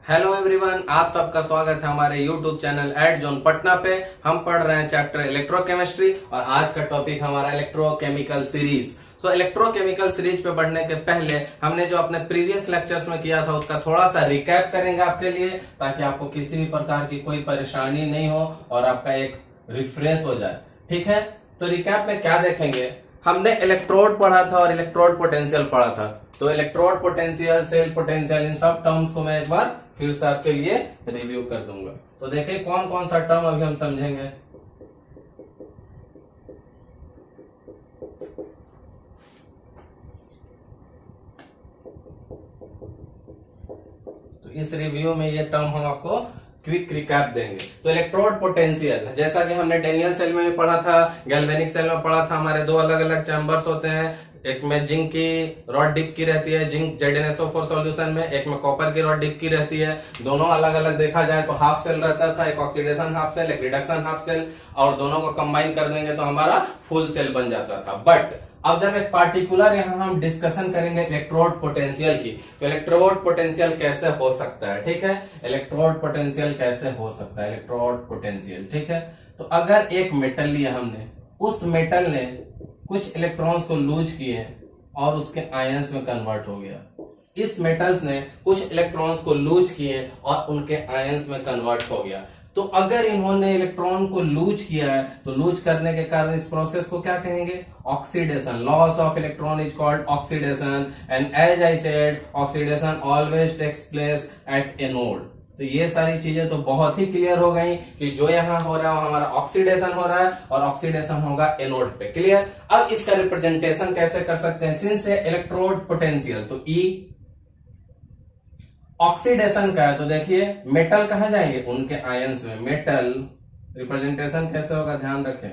Hello everyone, आप सबका स्वागत है हमारे यूट्यूब चैनल @जोन पटना पे। हम पढ़ रहे हैं चैप्टर इलेक्ट्रोकेमिस्ट्री और आज का टॉपिक हमारा इलेक्ट्रोकेमिकल सीरीज। इलेक्ट्रोकेमिकल सीरीज पे बढ़ने के पहले हमने जो अपने प्रीवियस लेक्चर्स में किया था उसका थोड़ा सा रिकैप करेंगे आपके लिए, ताकि आपको किसी भी प्रकार की कोई परेशानी नहीं हो और आपका एक रिफ्रेश हो जाए। ठीक है, तो रिकैप में क्या देखेंगे, हमने इलेक्ट्रोड पढ़ा था और इलेक्ट्रोड पोटेंशियल पढ़ा था। तो इलेक्ट्रोड पोटेंशियल, सेल पोटेंशियल, इन सब टर्म्स को मैं एक बार फिर से आपके लिए रिव्यू कर दूंगा। तो देखिए कौन कौन सा टर्म अभी हम समझेंगे। तो इस रिव्यू में ये टर्म हम आपको क्विक रिकैप देंगे। तो इलेक्ट्रोड पोटेंशियल, जैसा कि हमने डेनियल सेल में भी पढ़ा था, गैल्वेनिक सेल में पढ़ा था, हमारे दो अलग अलग चैम्बर्स होते हैं। एक में जिंक की रॉड डिप की रहती है, जिंक ZnSO4 सॉल्यूशन में, एक में कॉपर की रॉड डिप की रहती है। दोनों अलग अलग देखा जाए तो हाफ सेल रहता था, एक ऑक्सीडेशन हाफ सेल, एक रिडक्शन हाफ सेल, और दोनों को कंबाइन कर देंगे तो हमारा फुल सेल बन जाता था। बट अब जब एक पार्टिकुलर यहाँ हम डिस्कशन करेंगे इलेक्ट्रोड पोटेंशियल की, तो इलेक्ट्रोड पोटेंशियल कैसे हो सकता है। ठीक है, इलेक्ट्रोड पोटेंशियल कैसे हो सकता है, इलेक्ट्रोड पोटेंशियल। ठीक है, तो अगर एक मेटल लिया हमने, उस मेटल ने कुछ इलेक्ट्रॉन्स को लूज किए और उसके आयंस में कन्वर्ट हो गया। इस मेटल्स ने कुछ इलेक्ट्रॉन्स को लूज किए और उनके आयंस में कन्वर्ट हो गया। तो अगर इन्होंने इलेक्ट्रॉन को लूज किया है तो लूज करने के कारण इस प्रोसेस को क्या कहेंगे, oxidation. Loss of electron is called oxidation, and as I said oxidation always takes place at anode. तो ये सारी चीजें तो बहुत ही क्लियर हो गई कि जो यहाँ हो रहा है वो हमारा ऑक्सीडेशन हो रहा है और ऑक्सीडेशन होगा एनोड पे। क्लियर। अब इसका रिप्रेजेंटेशन कैसे कर सकते हैं, सिंस है इलेक्ट्रोड पोटेंशियल, तो ई ऑक्सीडेशन का है, तो देखिए मेटल कहां जाएंगे, उनके आयंस में। मेटल रिप्रेजेंटेशन कैसे होगा, ध्यान रखें,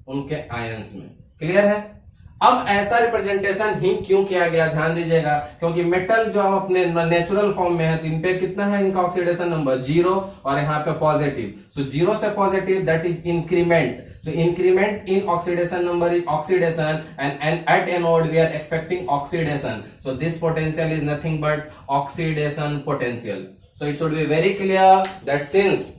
उनके आयंस में। क्लियर है। अब ऐसा रिप्रेजेंटेशन ही क्यों किया गया, ध्यान दीजिएगा, क्योंकि मेटल जो अपने नेचुरल फॉर्म में है तो इन पे कितना है, इनका ऑक्सीडेशन नंबर 0 और यहाँ पे पॉजिटिव। सो 0 से positive, that is increment. So increment in oxidation number is oxidation, and at anode we are expecting oxidation. So this potential is nothing but oxidation potential. So it should be very clear that since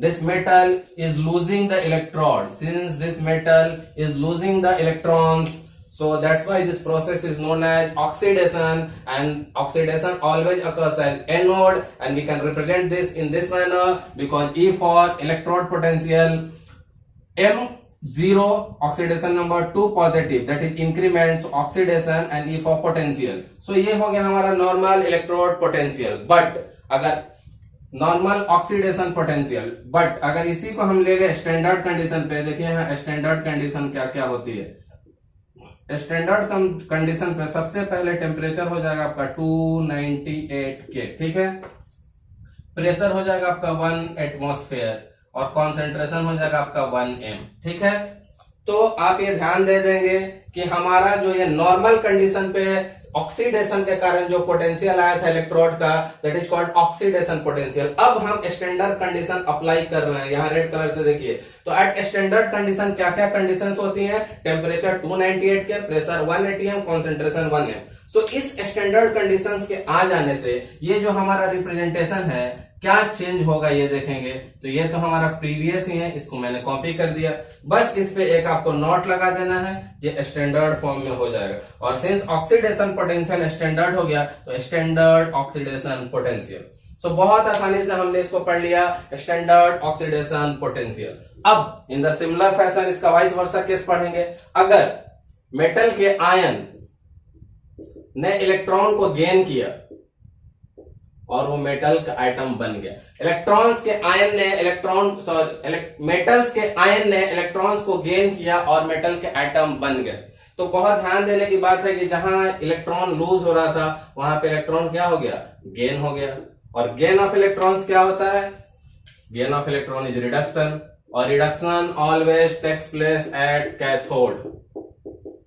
this metal is losing the electrode, since this metal is losing the electrons, so that's why this process is known as oxidation, and oxidation always occurs at anode, and we can represent this in this manner, because E for electrode potential M0 oxidation number 2 positive, that is increments oxidation, and E for potential. So ये हो गया हमारा normal electrode potential. But अगर normal oxidation potential, but अगर इसी को हम ले गए स्टैंडर्ड कंडीशन पे, देखिए यहाँ स्टैंडर्ड कंडीशन क्या क्या होती है। स्टैंडर्ड कंडीशन पे सबसे पहले टेम्परेचर हो जाएगा आपका 298 K। ठीक है, प्रेशर हो जाएगा आपका 1 एटमॉस्फेयर और कॉन्सेंट्रेशन हो जाएगा आपका 1 m। ठीक है, तो आप ये ध्यान दे देंगे कि हमारा जो ये नॉर्मल कंडीशन पे ऑक्सीडेशन के कारण जो पोटेंशियल आया था इलेक्ट्रोड का, that is called oxidation potential. अब हम स्टैंडर्ड कंडीशन अप्लाई कर रहे हैं, यहाँ रेड कलर से देखिए। तो एट स्टैंडर्ड कंडीशन क्या क्या कंडीशंस होती हैं, temperature 298 K, pressure 1 atm, concentration 1 m। सो इस स्टैंडर्ड कंडीशंस के आ जाने से ये जो हमारा रिप्रेजेंटेशन है क्या चेंज होगा ये देखेंगे। तो ये तो हमारा प्रीवियस ही है, इसको मैंने कॉपी कर दिया, बस इस पे एक आपको नोट लगा देना है, ये स्टैंडर्ड फॉर्म में हो जाएगा। और सिंस ऑक्सीडेशन पोटेंशियल स्टैंडर्ड हो गया तो स्टैंडर्ड ऑक्सीडेशन पोटेंशियल। सो बहुत आसानी से हमने इसको पढ़ लिया, स्टैंडर्ड ऑक्सीडेशन पोटेंशियल। अब इन द सिमिलर फैशन इसका वाइस वर्सा केस पढ़ेंगे। अगर मेटल के आयन ने इलेक्ट्रॉन को गेन किया और वो मेटल का आइटम बन गया, इलेक्ट्रॉन्स के आयन ने मेटल्स के आयन ने इलेक्ट्रॉन्स को गेन किया और मेटल के आइटम बन गए। तो बहुत ध्यान देने की बात है कि जहां इलेक्ट्रॉन लूज हो रहा था वहां पे इलेक्ट्रॉन क्या हो गया, गेन हो गया। और गेन ऑफ इलेक्ट्रॉन्स क्या होता है, gain of electron is reduction, और reduction always takes place at cathode.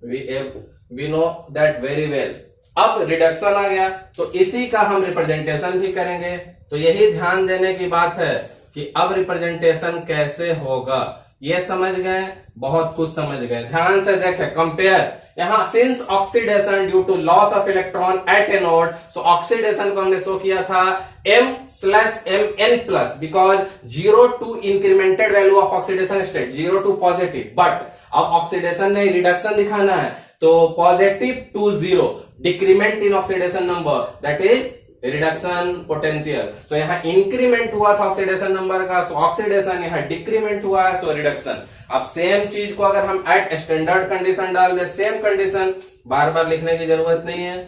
We know that very well. अब रिडक्शन आ गया तो इसी का हम रिप्रेजेंटेशन भी करेंगे। तो यही ध्यान देने की बात है कि अब रिप्रेजेंटेशन कैसे होगा, ये समझ गए, बहुत कुछ समझ गए। ध्यान से देखें, कंपेयर। यहां since oxidation due to loss of electron at anode, so oxidation को हमने शो किया था M/Mn+, because 0 to incremented value of oxidation state, 0 to positive. But अब ऑक्सीडेशन नहीं, रिडक्शन दिखाना है, तो positive to 0, decrement in oxidation number, that is reduction potential. So यहाँ इंक्रीमेंट हुआ था ऑक्सीडेशन नंबर का, सो ऑक्सीडेशन, यहाँ डिक्रीमेंट हुआ है, सो रिडक्शन। अब सेम चीज को अगर हम एट स्टैंडर्ड कंडीशन डाल दे, सेम कंडीशन, बार बार लिखने की जरूरत नहीं है,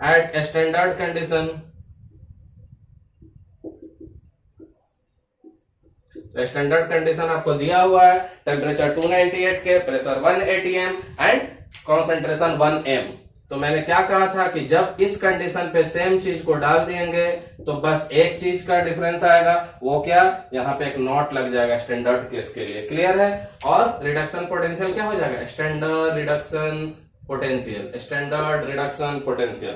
at standard condition, standard condition आपको दिया हुआ है, temperature 298 K, pressure 1 atm and concentration 1 m। तो मैंने क्या कहा था कि जब इस कंडीशन पे सेम चीज को डाल देंगे तो बस एक चीज का डिफरेंस आएगा, वो क्या, यहाँ पे एक नॉट लग जाएगा स्टैंडर्ड केस के लिए। क्लियर है? और रिडक्शन पोटेंशियल क्या हो जाएगा, standard reduction potential, standard reduction potential.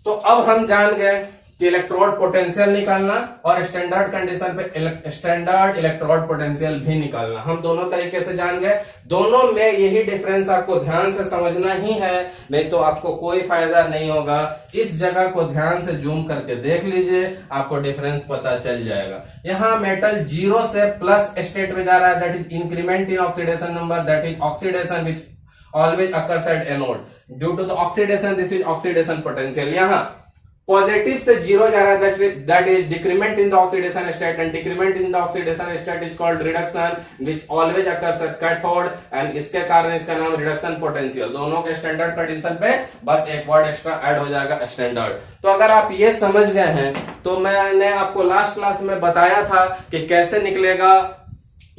तो अब हम जान गए कि इलेक्ट्रोड पोटेंशियल निकालना और स्टैंडर्ड कंडीशन पे स्टैंडर्ड इलेक्ट्रोड पोटेंशियल भी निकालना, हम दोनों तरीके से जान गए। दोनों में यही डिफरेंस आपको ध्यान से समझना ही है, नहीं तो आपको कोई फायदा नहीं होगा। इस जगह को ध्यान से जूम करके देख लीजिए, आपको डिफरेंस पता चल जाएगा। यहाँ मेटल 0 से प्लस स्टेट में जा रहा है, that is increment in oxidation number, that is oxidation which always occurs at anode due to the oxidation, this is oxidation potential. यहाँ पॉजिटिव से 0 जा रहा है, that is decrement in the oxidation state, and decrement in the oxidation state is called reduction which always occurs at cathode, and इसके कारण इसका नाम reduction potential. दोनों के स्टैंडर्ड कंडीशन पे बस एक वर्ड एक्स्ट्रा ऐड हो जाएगा, स्टैंडर्ड। तो अगर आप ये समझ गए हैं तो मैंने आपको लास्ट क्लास में बताया था कि कैसे निकलेगा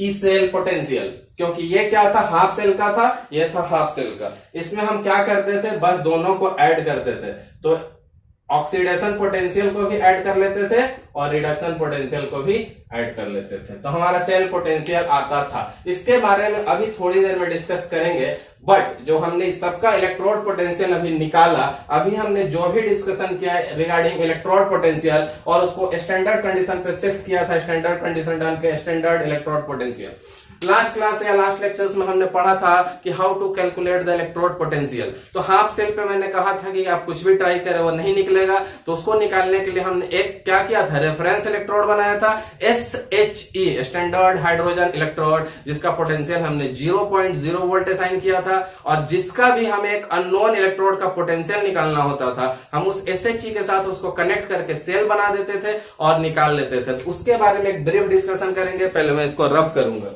ई सेल पोटेंशियल, क्योंकि ये क्या था, हाफ सेल का था, ये था हाफ सेल का। इसमें हम क्या करते थे, बस दोनों को ऐड करते थे, तो ऑक्सीडेशन पोटेंशियल को भी ऐड कर लेते थे और रिडक्शन पोटेंशियल को भी ऐड कर लेते थे, तो हमारा सेल पोटेंशियल आता था। इसके बारे में अभी थोड़ी देर में डिस्कस करेंगे, बट जो हमने सबका इलेक्ट्रोड पोटेंशियल अभी निकाला, अभी हमने जो भी डिस्कशन किया रिगार्डिंग इलेक्ट्रोड पोटेंशियल और उसको स्टैंडर्ड कंडीशन पे शिफ्ट किया था, स्टैंडर्ड कंडीशन डाल के standard electrode potential. Last class या लास्ट लेक्चर्स में हमने पढ़ा था कि how to calculate the electrode potential. तो हाफ सेल पे मैंने कहा था कि आप कुछ भी ट्राई करें वो नहीं निकलेगा, तो उसको निकालने के लिए हमने एक क्या किया था, रेफरेंस इलेक्ट्रोड बनाया था, SHE स्टैंडर्ड हाइड्रोजन इलेक्ट्रोड, जिसका पोटेंशियल हमने 0.0 वोल्ट असाइन किया था, और जिसका भी हमें एक अननोन इलेक्ट्रोड का पोटेंशियल निकालना होता था, हम उस SHE के साथ उसको कनेक्ट करके सेल बना देते थे और निकाल लेते थे। तो उसके बारे में एक ब्रीफ डिस्कशन करेंगे, पहले मैं इसको रब करूंगा।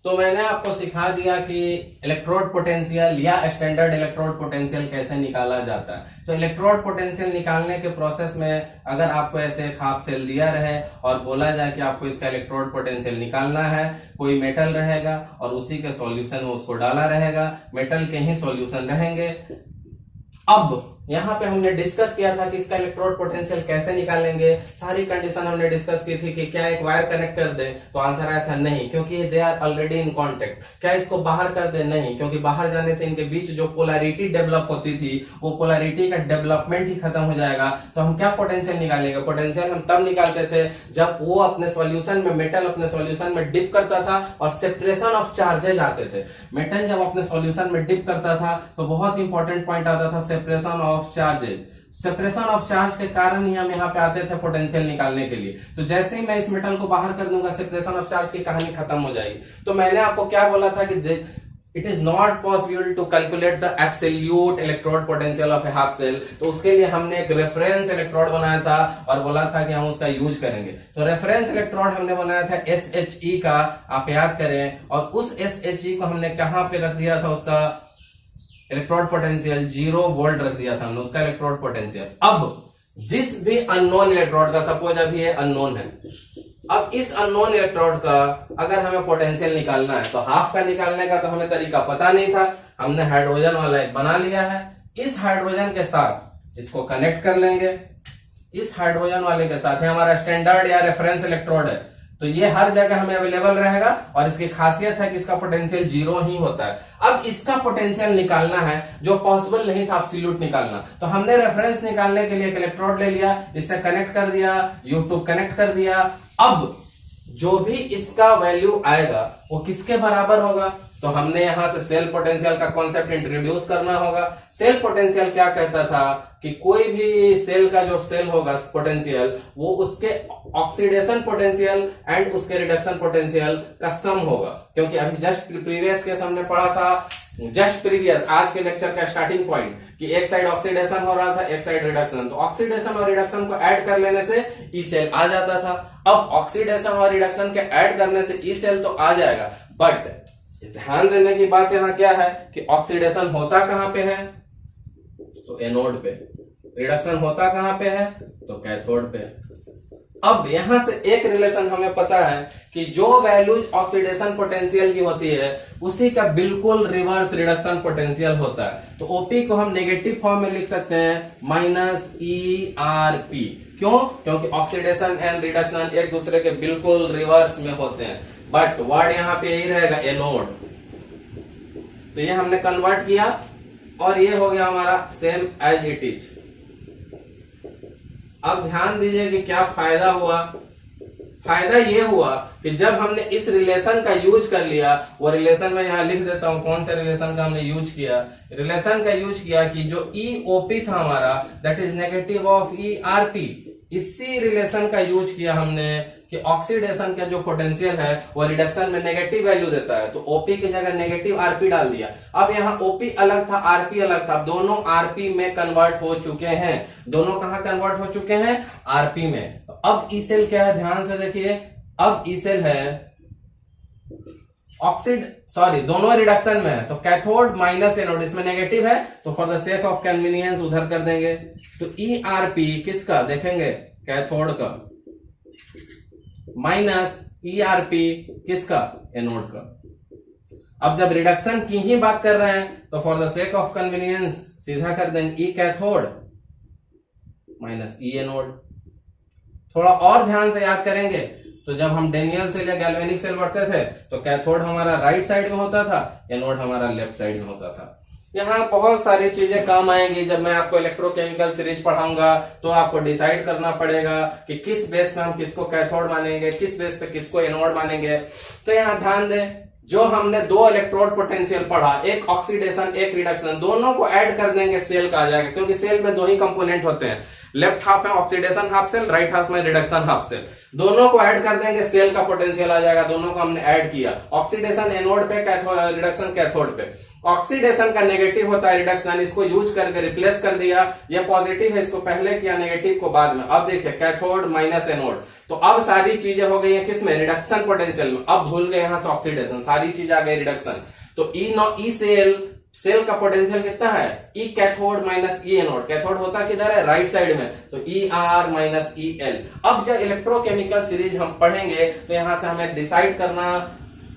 तो मैंने आपको सिखा दिया कि इलेक्ट्रोड पोटेंशियल या स्टैंडर्ड इलेक्ट्रोड पोटेंशियल कैसे निकाला जाता है। तो इलेक्ट्रोड पोटेंशियल निकालने के प्रोसेस में अगर आपको ऐसे एक हाफ सेल दिया रहे और बोला जाए कि आपको इसका इलेक्ट्रोड पोटेंशियल निकालना है, कोई मेटल रहेगा और उसी के सॉल्यूशन में उसको डाला रहेगा, मेटल के ही सॉल्यूशन रहेंगे। अब यहाँ पे हमने डिस्कस किया था कि इसका इलेक्ट्रोड पोटेंशियल कैसे निकालेंगे, सारी कंडीशन हमने डिस्कस की थी कि क्या एक वायर कनेक्ट कर दे, तो आंसर आया था नहीं, क्योंकि they are already in contact. क्या इसको बाहर कर दे, नहीं, क्योंकि बाहर जाने से इनके बीच जो पोलैरिटी डेवलप होती थी वो पोलैरिटी का डेवलपमेंट ही खत्म हो जाएगा। तो हम क्या पोटेंशियल निकालेंगे, पोटेंशियल हम तब निकालते थे जब वो अपने सॉल्यूशन में, मेटल अपने सॉल्यूशन में डिप करता था और सेपरेशन ऑफ चार्जेस आते थे। मेटल जब अपने सॉल्यूशन में डिप करता था तो बहुत इंपॉर्टेंट पॉइंट आता था, separation of charges. Separation of charge के कारण ही हम यहाँ पे आते थे पोटेंशियल निकालने के लिए। तो जैसे ही मैं इस मेटल को बाहर कर दूंगा, सेपरेशन ऑफ चार्ज की कहानी खत्म हो जाएगी। तो मैंने आपको क्या बोला था कि it is not possible to calculate the absolute electrode potential of a half cell. तो उसके लिए हमने एक रेफरेंस इलेक्ट्रोड बनाया था और बोला था कि हम उसका यूज करेंगे। तो रेफरेंस इलेक्ट्रोड हमने बनाया था SHE का, आप याद करें, और उस SHE को हमने कहां पे रख दिया था, उसका इलेक्ट्रोड पोटेंशियल 0 वोल्ट रख दिया था हमने उसका इलेक्ट्रोड पोटेंशियल। अब जिस भी अननोन इलेक्ट्रोड का, सपोज अभी ये अननोन है, अब इस अननोन इलेक्ट्रोड का अगर हमें पोटेंशियल निकालना है, तो हाफ का निकालने का तो हमें तरीका पता नहीं था, हमने हाइड्रोजन वाला एक बना लिया है। इस हाइड्रोजन के साथ इसको कनेक्ट कर लेंगे, इस हाइड्रोजन वाले के साथ, है हमारा स्टैंडर्ड या रेफरेंस इलेक्ट्रोड है, तो ये हर जगह हमें अवेलेबल रहेगा और इसकी खासियत है कि इसका पोटेंशियल 0 ही होता है। अब इसका पोटेंशियल निकालना है, जो पॉसिबल नहीं था एब्सोल्यूट निकालना, तो हमने रेफरेंस निकालने के लिए एक इलेक्ट्रोड ले लिया, इससे कनेक्ट कर दिया, U2 कनेक्ट कर दिया। अब जो भी इसका वैल्यू आएगा वो किसके बराबर होगा? तो हमने यहां से सेल पोटेंशियल का कॉन्सेप्ट इंट्रोड्यूस करना होगा। सेल पोटेंशियल क्या कहता था कि कोई भी सेल का जो सेल होगा पोटेंशियल वो उसके ऑक्सीडेशन पोटेंशियल एंड उसके रिडक्शन पोटेंशियल का सम होगा। क्योंकि अभी जस्ट प्रीवियस केस हमने पढ़ा था, जस्ट प्रीवियस आज के लेक्चर का स्टार्टिंग पॉइंट, कि एक साइड ऑक्सीडेशन हो रहा था, एक साइड रिडक्शन। तो ऑक्सीडेशन और रिडक्शन को ऐड कर लेने से ई सेल आ जाता था। अब ऑक्सीडेशन और रिडक्शन के ऐड करने से ई सेल तो आ जाएगा, बट ध्यान देने की बात यहां क्या है कि ऑक्सीडेशन होता कहां पे है? तो एनोड पे। रिडक्शन होता कहां पे है? तो कैथोड पे। अब यहां से एक रिलेशन हमें पता है कि जो वैल्यू ऑक्सीडेशन पोटेंशियल की होती है उसी का बिल्कुल रिवर्स रिडक्शन पोटेंशियल होता है। तो ओपी को हम नेगेटिव फॉर्म में लिख सकते हैं माइनस ERP। क्यों? क्योंकि ऑक्सीडेशन एंड रिडक्शन एक दूसरे के बिल्कुल रिवर्स में होते हैं। बट वर्ड यहां पे यही रहेगा एनोड। तो ये हमने कन्वर्ट किया और ये हो गया हमारा सेम एज इट इज। अब ध्यान दीजिए कि क्या फायदा हुआ। फायदा ये हुआ कि जब हमने इस रिलेशन का यूज कर लिया, वो रिलेशन में यहां लिख देता हूं कौन से रिलेशन का हमने यूज किया। रिलेशन का यूज किया कि जो EOP था हमारा that is negative of ERP। इसी रिलेशन का यूज किया हमने कि ऑक्सीडेशन का जो पोटेंशियल है वो रिडक्शन में नेगेटिव वैल्यू देता है, तो OP की जगह नेगेटिव RP डाल दिया। अब यहाँ OP अलग था, RP अलग था, दोनों RP में कन्वर्ट हो चुके हैं। दोनों कहां कन्वर्ट हो चुके हैं? RP में। तो अब ई सेल क्या है, ध्यान से देखिए। अब ई सेल है दोनों रिडक्शन में है, तो कैथोड माइनस एनोड, इसमें नेगेटिव है तो for the sake of convenience उधर कर देंगे। तो ERP किसका देखेंगे? कैथोड का, माइनस ERP किसका? एनोड का। अब जब रिडक्शन की ही बात कर रहे हैं तो for the sake of convenience सीधा कर देंगे E cathode minus E anode. थोड़ा और ध्यान से याद करेंगे तो जब हम डेनियल सेल या गैल्वेनिक सेल बढ़ते थे तो कैथोड हमारा राइट साइड में होता था, एनोड हमारा लेफ्ट साइड में होता था। यहाँ बहुत सारी चीजें काम आएंगी। जब मैं आपको इलेक्ट्रोकेमिकल सीरीज पढ़ाऊंगा तो आपको डिसाइड करना पड़ेगा कि किस बेस पे हम किसको कैथोड मानेंगे, किस बेस पे किसको एनोड मानेंगे। तो यहाँ ध्यान दें, जो हमने दो इलेक्ट्रोड पोटेंशियल पढ़ा, एक ऑक्सीडेशन एक रिडक्शन, दोनों को ऐड कर देंगे सेल का आ जाएगा। क्योंकि सेल में दो ही कंपोनेंट होते हैं, लेफ्ट हाफ में oxidation half cell, right half में रिडक्शन हाफ सेल। दोनों को ऐड कर देंगे सेल का पोटेंशियल आ जाएगा। दोनों को हमने ऐड किया, ऑक्सीडेशन एनोड पे, रिडक्शन कैथोड पे। ऑक्सीडेशन का नेगेटिव होता है रिडक्शन, इसको यूज करके रिप्लेस कर दिया। ये पॉजिटिव है, इसको पहले किया, नेगेटिव को बाद में। अब देखिए कैथोड माइनस एनोड, तो अब सारी चीजें हो गई है किसमें? रिडक्शन पोटेंशियल में। अब भूल गए यहां से ऑक्सीडेशन, सारी चीज आ गई रिडक्शन। तो ई सेल का पोटेंशियल कितना है? E cathode minus E anode. Cathode होता किधर है? राइट साइड में, तो ER माइनस EL। अब जब इलेक्ट्रोकेमिकल सीरीज हम पढ़ेंगे तो यहां से हमें डिसाइड करना,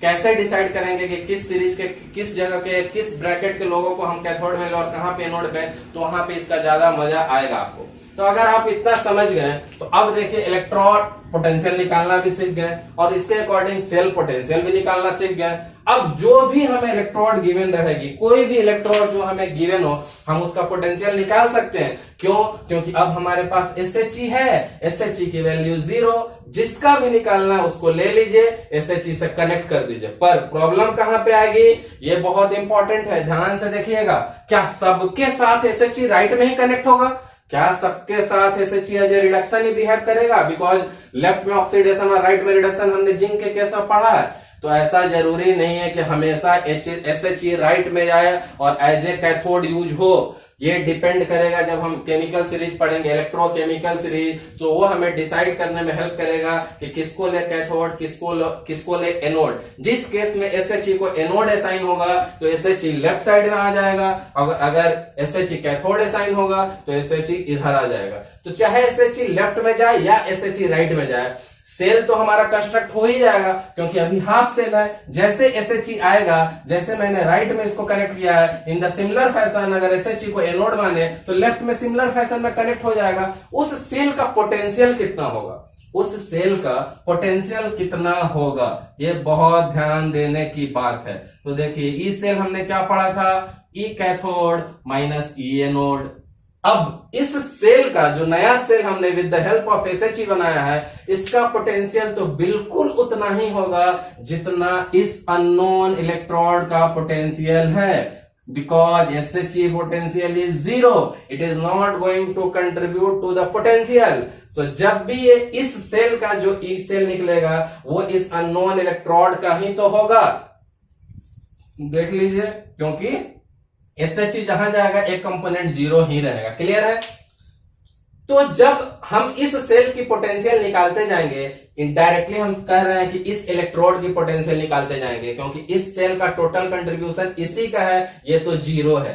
कैसे डिसाइड करेंगे कि किस सीरीज के किस जगह के किस ब्रैकेट के लोगों को हम कैथोड में और कहां पे एनोड पे, तो वहां पे इसका ज्यादा मजा आएगा आपको। तो अगर आप इतना समझ गए तो अब देखिए इलेक्ट्रोड पोटेंशियल निकालना भी सीख गए और इसके अकॉर्डिंग सेल पोटेंशियल भी निकालना सीख गए। अब जो भी हमें इलेक्ट्रोड गिवन रहेगी, कोई भी इलेक्ट्रोड जो हमें गिवन हो, हम उसका पोटेंशियल निकाल सकते हैं। क्यों? क्योंकि अब हमारे पास SHE है, SHE की वैल्यू 0, जिसका भी निकालना है उसको ले लीजिए, SHE से कनेक्ट कर दीजिए। पर प्रॉब्लम कहां पे आएगी? ये बहुत इंपॉर्टेंट है, ध्यान से देखिएगा। क्या सबके साथ SHE राइट में ही कनेक्ट होगा? क्या सबके साथ SHE एज ए रिडक्शन ही बिहेव करेगा? बिकॉज लेफ्ट में ऑक्सीडेशन और राइट में रिडक्शन हमने जिंक के केस में पढ़ा है। तो ऐसा जरूरी नहीं है कि हमेशा SHE राइट में जाए और एज ए कैथोड यूज हो। ये डिपेंड करेगा, जब हम केमिकल सीरीज पढ़ेंगे, इलेक्ट्रोकेमिकल सीरीज, तो वो हमें डिसाइड करने में हेल्प करेगा कि किसको ले कैथोड, किसको ले एनोड। जिस केस में SHE को एनोड असाइन होगा तो SHE लेफ्ट साइड में आ जाएगा, अगर SHE कैथोड असाइन होगा तो SHE इधर आ जाएगा। तो चाहे SHE लेफ्ट में जाए या SHE राइट में जाए, सेल तो हमारा कंस्ट्रक्ट हो ही जाएगा, क्योंकि अभी हाफ सेल है। जैसे SHE आएगा, जैसे मैंने राइट में इसको कनेक्ट किया है, इन द सिमिलर फैशन अगर SHE को एनोड माने तो लेफ्ट में सिमिलर फैशन में कनेक्ट हो जाएगा। उस सेल का पोटेंशियल कितना होगा? उस सेल का पोटेंशियल कितना होगा, ये बहुत ध्यान देने की बात है। तो देखिए ई सेल हमने क्या पढ़ा था? E cathode minus E anode. अब इस सेल का जो नया सेल हमने with the help of SHE बनाया है, इसका पोटेंशियल तो बिल्कुल उतना ही होगा जितना इस अननोन इलेक्ट्रोड का पोटेंशियल है, because SHE potential is 0, it is not going to contribute to the potential. So जब भी ये इस सेल का जो E सेल निकलेगा वो इस अननोन इलेक्ट्रोड का ही तो होगा, देख लीजिए, क्योंकि SHE जहां जाएगा एक कंपोनेंट 0 ही रहेगा। क्लियर है? तो जब हम इस सेल की पोटेंशियल निकालते जाएंगे, इनडायरेक्टली हम कह रहे हैं कि इस इलेक्ट्रोड की पोटेंशियल निकालते जाएंगे, क्योंकि इस सेल का टोटल कंट्रीब्यूशन इसी का है, ये तो 0 है।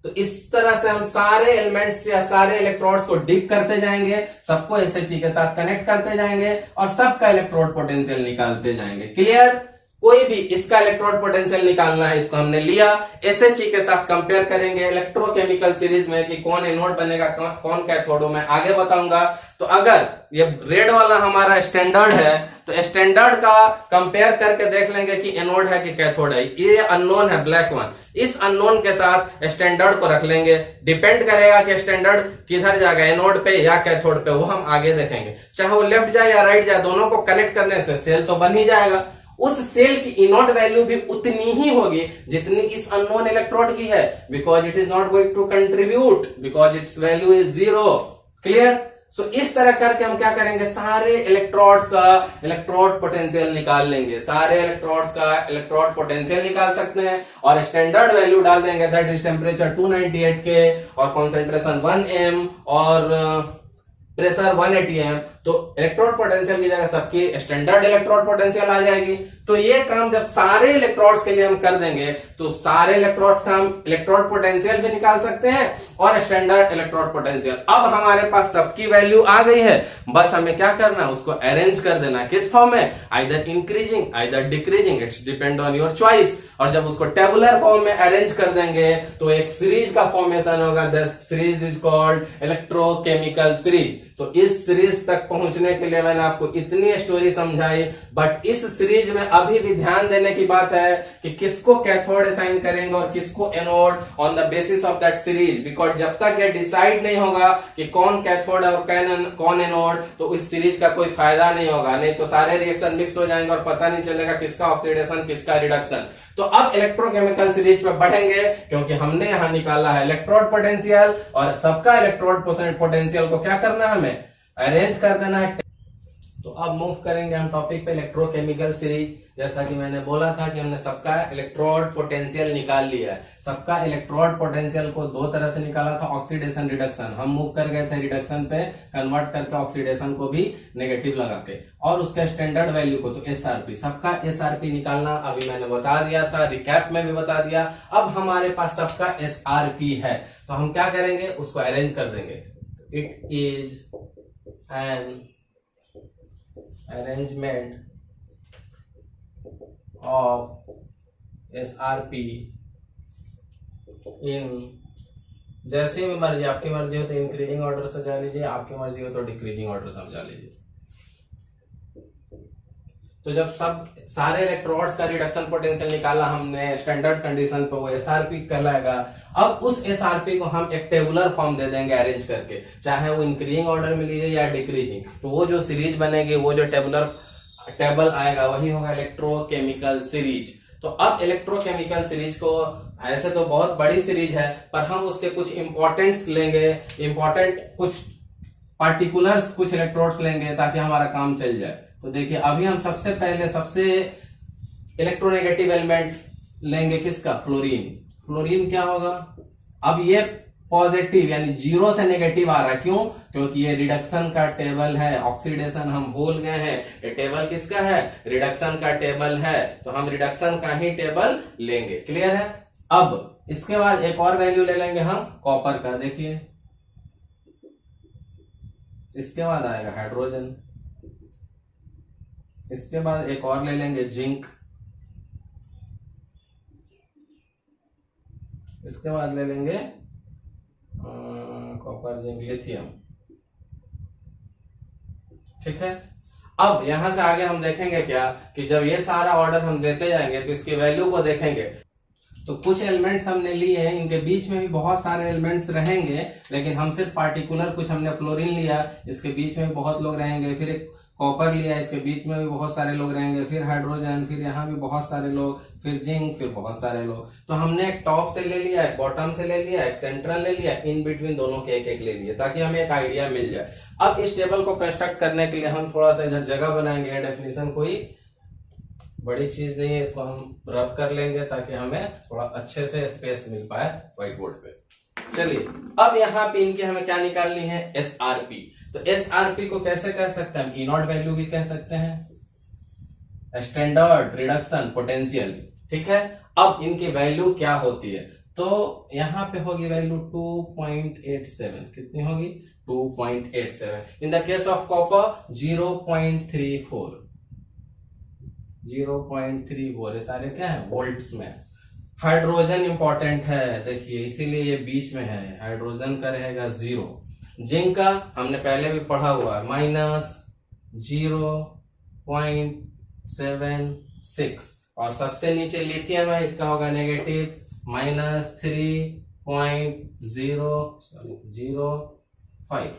तो इस तरह से हम सारे एलिमेंट्स या सारे इलेक्ट्रोड्स को डिप करते जाएंगे, सबको SHE के साथ कनेक्ट करते जाएंगे और सबका इलेक्ट्रोड पोटेंशियल निकालते जाएंगे। क्लियर? कोई भी इसका इलेक्ट्रोड पोटेंशियल निकालना है, इसको हमने लिया, SHE के साथ कंपेयर करेंगे इलेक्ट्रोकेमिकल सीरीज में कि कौन एनोड बनेगा कौन कैथोड, मैं आगे बताऊंगा। तो अगर ये रेड वाला हमारा स्टैंडर्ड है तो स्टैंडर्ड का कंपेयर करके देख लेंगे कि एनोड है कि कैथोड है। ये अननोन है ब्लैक वन, इस अननोन के साथ स्टैंडर्ड को रख लेंगे। डिपेंड करेगा कि स्टैंडर्ड किधर जाएगा, एनोड पे या कैथोड पे, वो हम आगे देखेंगे। चाहे वो लेफ्ट जाए या राइट जाए, दोनों को कनेक्ट करने से सेल तो बन ही जाएगा। उस सेल की इनोड वैल्यू भी उतनी ही होगी जितनी इस अननोन इलेक्ट्रोड की है, because it is not going to contribute, because its value is 0। Clear? So इस तरह करके हम क्या करेंगे, सारे इलेक्ट्रोड्स का इलेक्ट्रोड पोटेंशियल निकाल लेंगे, सारे इलेक्ट्रोड्स का इलेक्ट्रोड पोटेंशियल निकाल सकते हैं और स्टैंडर्ड वैल्यू डाल देंगे, दैट इज टेम्परेचर 298 K और कॉन्सेंट्रेशन 1 m और प्रेशर 180 m। तो इलेक्ट्रोड पोटेंशियल की जगह सबकी स्टैंडर्ड इलेक्ट्रोड पोटेंशियल आ जाएगी। तो ये काम जब सारे इलेक्ट्रोड्स के लिए हम कर देंगे तो सारे इलेक्ट्रोड्स का हम इलेक्ट्रोड पोटेंशियल भी निकाल सकते हैं और स्टैंडर्ड इलेक्ट्रोड पोटेंशियल। अब हमारे पास सबकी वैल्यू आ गई है, बस हमें क्या करना है, उसको अरेंज कर देना। किस फॉर्म में? Either increasing either decreasing, it's depend on your choice. और जब उसको टेबुलर फॉर्म में अरेंज कर देंगे तो एक सीरीज का फॉर्मेशन होगा, the series is called electrochemical series. तो इस सीरीज तक पहुंचने के लिए मैंने आपको इतनी स्टोरी समझाई, बट इस सीरीज में अभी भी ध्यान देने की बात है कि किसको कैथोड असाइन करेंगे और किसको anode on the basis of that series, because जब तक ये डिसाइड नहीं होगा कि कौन कैथोड और कौन एनोड, तो इस सीरीज का कोई फायदा नहीं होगा। नहीं तो सारे रिएक्शन मिक्स हो जाएंगे और पता नहीं चलेगा किसका ऑक्सीडेशन किसका रिडक्शन। तो अब इलेक्ट्रोकेमिकल सीरीज पे बढ़ेंगे, क्योंकि हमने यहां निकाला है इलेक्ट्रोड पोटेंशियल और सबका इलेक्ट्रोड पोटेंशियल को क्या करना है, हमें अरेंज कर देना है। तो अब मूव करेंगे हम टॉपिक पे इलेक्ट्रोकेमिकल सीरीज। जैसा कि मैंने बोला था कि हमने सबका इलेक्ट्रोड पोटेंशियल निकाल लिया है। सबका इलेक्ट्रोड पोटेंशियल को दो तरह से निकाला था, ऑक्सीडेशन रिडक्शन। हम मूव कर गए थे रिडक्शन पे कन्वर्ट करके ऑक्सीडेशन को भी नेगेटिव लगा के, और उसके स्टैंडर्ड वैल्यू को तो SRP, सबका SRP निकालना अभी मैंने बता दिया था, रिकैप में भी बता दिया। अब हमारे पास सबका SRP है तो हम क्या करेंगे, उसको अरेंज कर देंगे। It is an arrangement of SRP in, जैसे भी मर्जी, आपकी मर्जी हो तो इंक्रीजिंग ऑर्डर से जा लीजिए, आपकी मर्जी हो तो डिक्रीजिंग ऑर्डर समझा लीजिए। तो जब सब सारे इलेक्ट्रोड्स का रिडक्शन पोटेंशियल निकाला हमने स्टैंडर्ड कंडीशन पे, वो SRP कहलाएगा। अब उस SRP को हम एक टेबुलर फॉर्म दे देंगे अरेंज करके, चाहे वो इंक्रीजिंग ऑर्डर में लीजिए या डिक्रीजिंग। तो वो जो सीरीज बनेगी, वो जो टेबल आएगा, वही होगा इलेक्ट्रोकेमिकल सीरीज। तो अब इलेक्ट्रोकेमिकल सीरीज को, ऐसे तो बहुत बड़ी सीरीज है, पर हम उसके कुछ इंपॉर्टेंट्स लेंगे, इंपॉर्टेंट कुछ पार्टिकुलर्स, कुछ इलेक्ट्रोड्स लेंगे ताकि हमारा काम चल जाए। तो देखिए अभी हम सबसे पहले सबसे इलेक्ट्रोनेगेटिव एलिमेंट लेंगे, किसका, फ्लोरीन। फ्लोरीन क्या होगा, अब ये पॉजिटिव यानी 0 से नेगेटिव आ रहा है, क्यों, क्योंकि ये रिडक्शन का टेबल है। ऑक्सीडेशन हम भूल गए हैं, ये टेबल किसका है, रिडक्शन का टेबल है, तो हम रिडक्शन का ही टेबल लेंगे। क्लियर है? अब इसके बाद एक और वैल्यू ले लेंगे हम कॉपर का, देखिए इसके बाद आएगा हाइड्रोजन, इसके बाद एक और ले लेंगे जिंक, इसके बाद ले लेंगे कॉपर, जिंक, लिथियम। ठीक है? अब यहां से आगे हम देखेंगे क्या कि जब ये सारा ऑर्डर हम देते जाएंगे तो इसकी वैल्यू को देखेंगे। तो कुछ एलिमेंट्स हमने लिए हैं, इनके बीच में भी बहुत सारे एलिमेंट्स रहेंगे, लेकिन हम सिर्फ पार्टिकुलर कुछ हमने फ्लोरीन लिया, इसके बीच में बहुत लोग रहेंगे, फिर एक कॉपर लिया, इसके बीच में भी बहुत सारे लोग रहेंगे, फिर हाइड्रोजन, फिर यहाँ भी बहुत सारे लोग, फिर जिंक, फिर बहुत सारे लोग। तो हमने एक टॉप से ले लिया, एक बॉटम से ले लिया, एक सेंट्रल ले लिया, इन बिटवीन दोनों के एक एक ले लिए, ताकि हमें एक आइडिया मिल जाए। अब इस टेबल को कंस्ट्रक्ट करने के लिए हम थोड़ा सा इधर जगह बनाएंगे। डेफिनेशन कोई बड़ी चीज नहीं है, इसको हम रफ कर लेंगे ताकि हमें थोड़ा अच्छे से स्पेस मिल पाए व्हाइट बोर्ड पे। चलिए, अब यहाँ पे इनकी हमें क्या निकालनी है, एसआरपी। तो एसआरपी को कैसे कह सकते हैं हम, ई नॉट वैल्यू भी कह सकते हैं, स्टैंडर्ड रिडक्शन पोटेंशियल, ठीक है। अब इनकी वैल्यू क्या होती है, तो यहाँ पे होगी वैल्यू 2.87, कितनी होगी 2.87। In the case of copper 0.34, 0.34, ये सारे क्या है वोल्ट्स में। हाइड्रोजन इंपॉर्टेंट है, देखिए इसीलिए ये बीच में है, हाइड्रोजन का रहेगा 0। जिंक का हमने पहले भी पढ़ा हुआ है, -0.76, और सबसे नीचे लिथियम है, इसका होगा नेगेटिव -3.005।